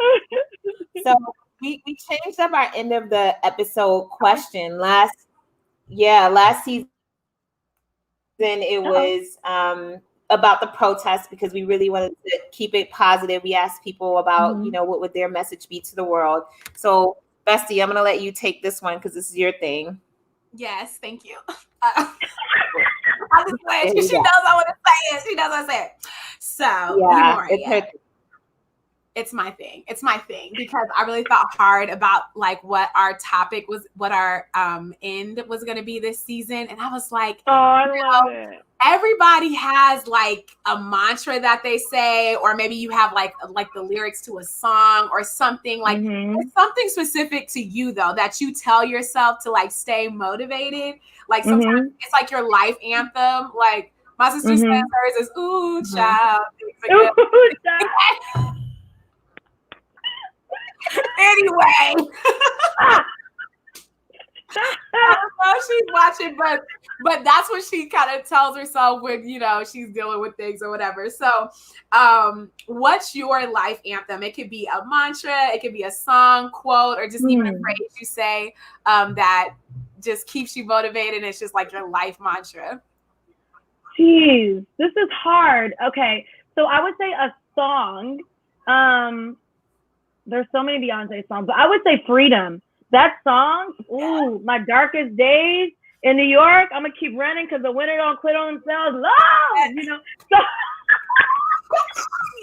So we changed up our end of the episode question. Last season it was about the protest because we really wanted to keep it positive. We asked people about, you know, what would their message be to the world. So, Bestie, I'm going to let you take this one because this is your thing. Yes, thank you. I'm just playing. She knows I want to say it. She knows I say it. So, it's my thing. It's my thing because I really thought hard about like what our topic was, what our end was going to be this season. And I was like, I love it. Everybody has like a mantra that they say, or maybe you have like the lyrics to a song or something like it's something specific to you though, that you tell yourself to like stay motivated. Like sometimes it's like your life anthem. Like my sister says hers is, ooh, child. Ooh, child. Anyway, I don't know if she's watching, but that's what she kind of tells herself when, you know, she's dealing with things or whatever. So what's your life anthem? It could be a mantra, it could be a song, quote, or just even a phrase you say that just keeps you motivated. It's just like your life mantra. Jeez, this is hard. Okay, so I would say a song. There's so many Beyonce songs, but I would say Freedom. That song, ooh, my darkest days in New York, I'm going to keep running because the winner don't quit on themselves. Love, you know. So,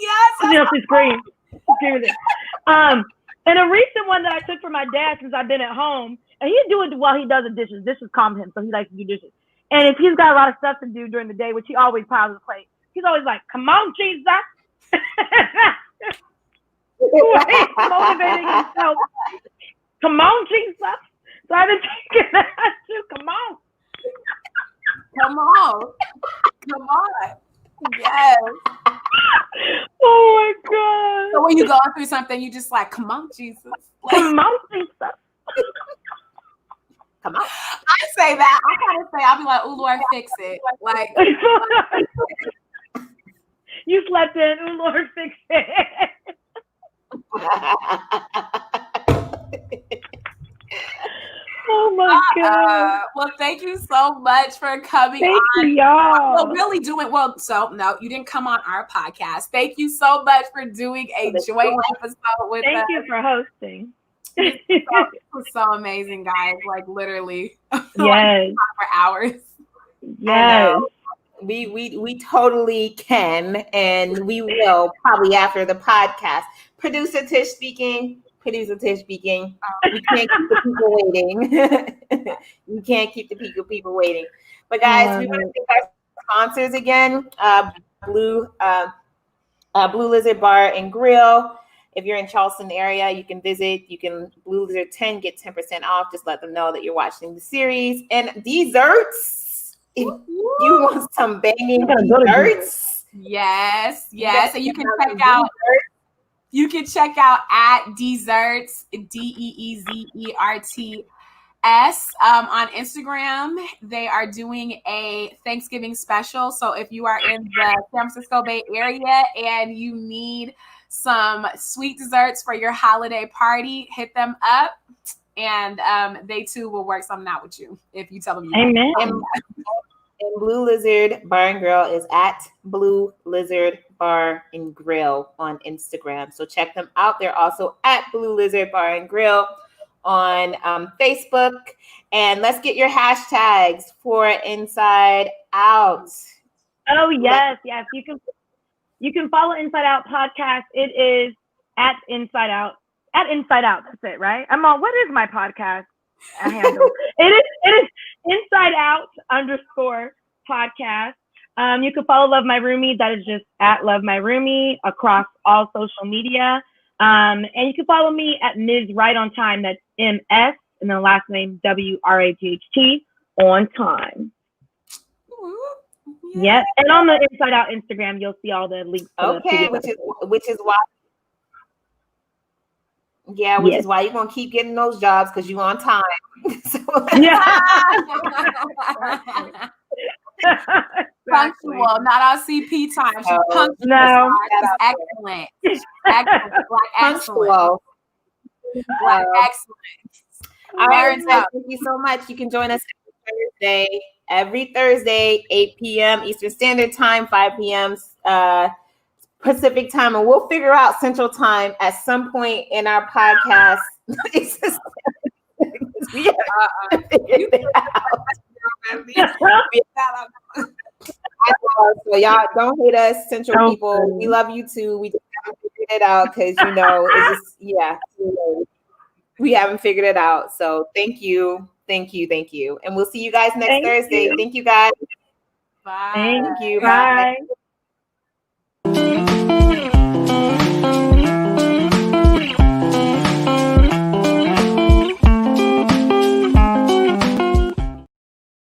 yes. You know, she screamed. And a recent one that I took for my dad since I've been at home, and he do it while he does the dishes. Dishes calm him, so he likes to do dishes. And if he's got a lot of stuff to do during the day, which he always piles his plate, he's always like, come on, Jesus. Motivating himself. Come on, Jesus. So I've been thinking that too. Come on. Yes. Oh my God. So when you go through something, you just like, come on, Jesus. Like, come on, Jesus. Come on. I say that. I kind of say, I'll be like, oh, Lord, fix it. Like, you slept in. Oh, Lord, fix it. Oh my God. Well, thank you so much for coming Thank on. you, y'all. Well, really doing well. So no, you didn't come on our podcast. Thank you so much for doing a joint episode with us. Thank you for hosting. This was so amazing, guys. Like literally, Yes. for hours. Yes. We totally can, and we will probably after the podcast. Producer Tish speaking. We can't keep the people waiting. We can't keep the people waiting. But guys, we want to thank our sponsors again. Blue Lizard Bar and Grill. If you're in Charleston area, you can visit. You can Blue Lizard 10 get 10% off. Just let them know that you're watching the series. And desserts. If you want some banging desserts, yes. And you can check out. You can check out at Desserts DEEZERTS on Instagram. They are doing a Thanksgiving special. So if you are in the San Francisco Bay Area and you need some sweet desserts for your holiday party, hit them up. And they too will work something out with you if you tell them you Amen. And Blue Lizard Bar and Grill is at Blue Lizard Bar and Grill on Instagram. So check them out. They're also at Blue Lizard Bar and Grill on Facebook. And let's get your hashtags for Inside Out. Oh yes. You can follow Inside Out Podcast. It is at Inside Out. At Inside Out. That's it, right? I'm on. What is my podcast handle? It is Inside Out _podcast. You can follow Love My Roomie. That is just at Love My Roomie across all social media. And you can follow me at Ms. Right on Time. That's MS and then last name WRAGHT on time. Yeah. And on the Inside Out Instagram, you'll see all the links. Okay, which is why. Yeah, which is why you're gonna keep getting those jobs because you're on time. Punctual, not our CP time. She's punctual. No, she's excellent. Excellent. Excellent. All right, thank you so much. You can join us every Thursday, 8 p.m. Eastern Standard Time, 5 p.m. Pacific Time, and we'll figure out Central Time at some point in our podcast. So y'all don't hate us, Central people. We love you too. We just haven't figured it out because it's just we haven't figured it out. So thank you, and we'll see you guys next Thursday. Thank you guys. Bye. Thank you. Bye.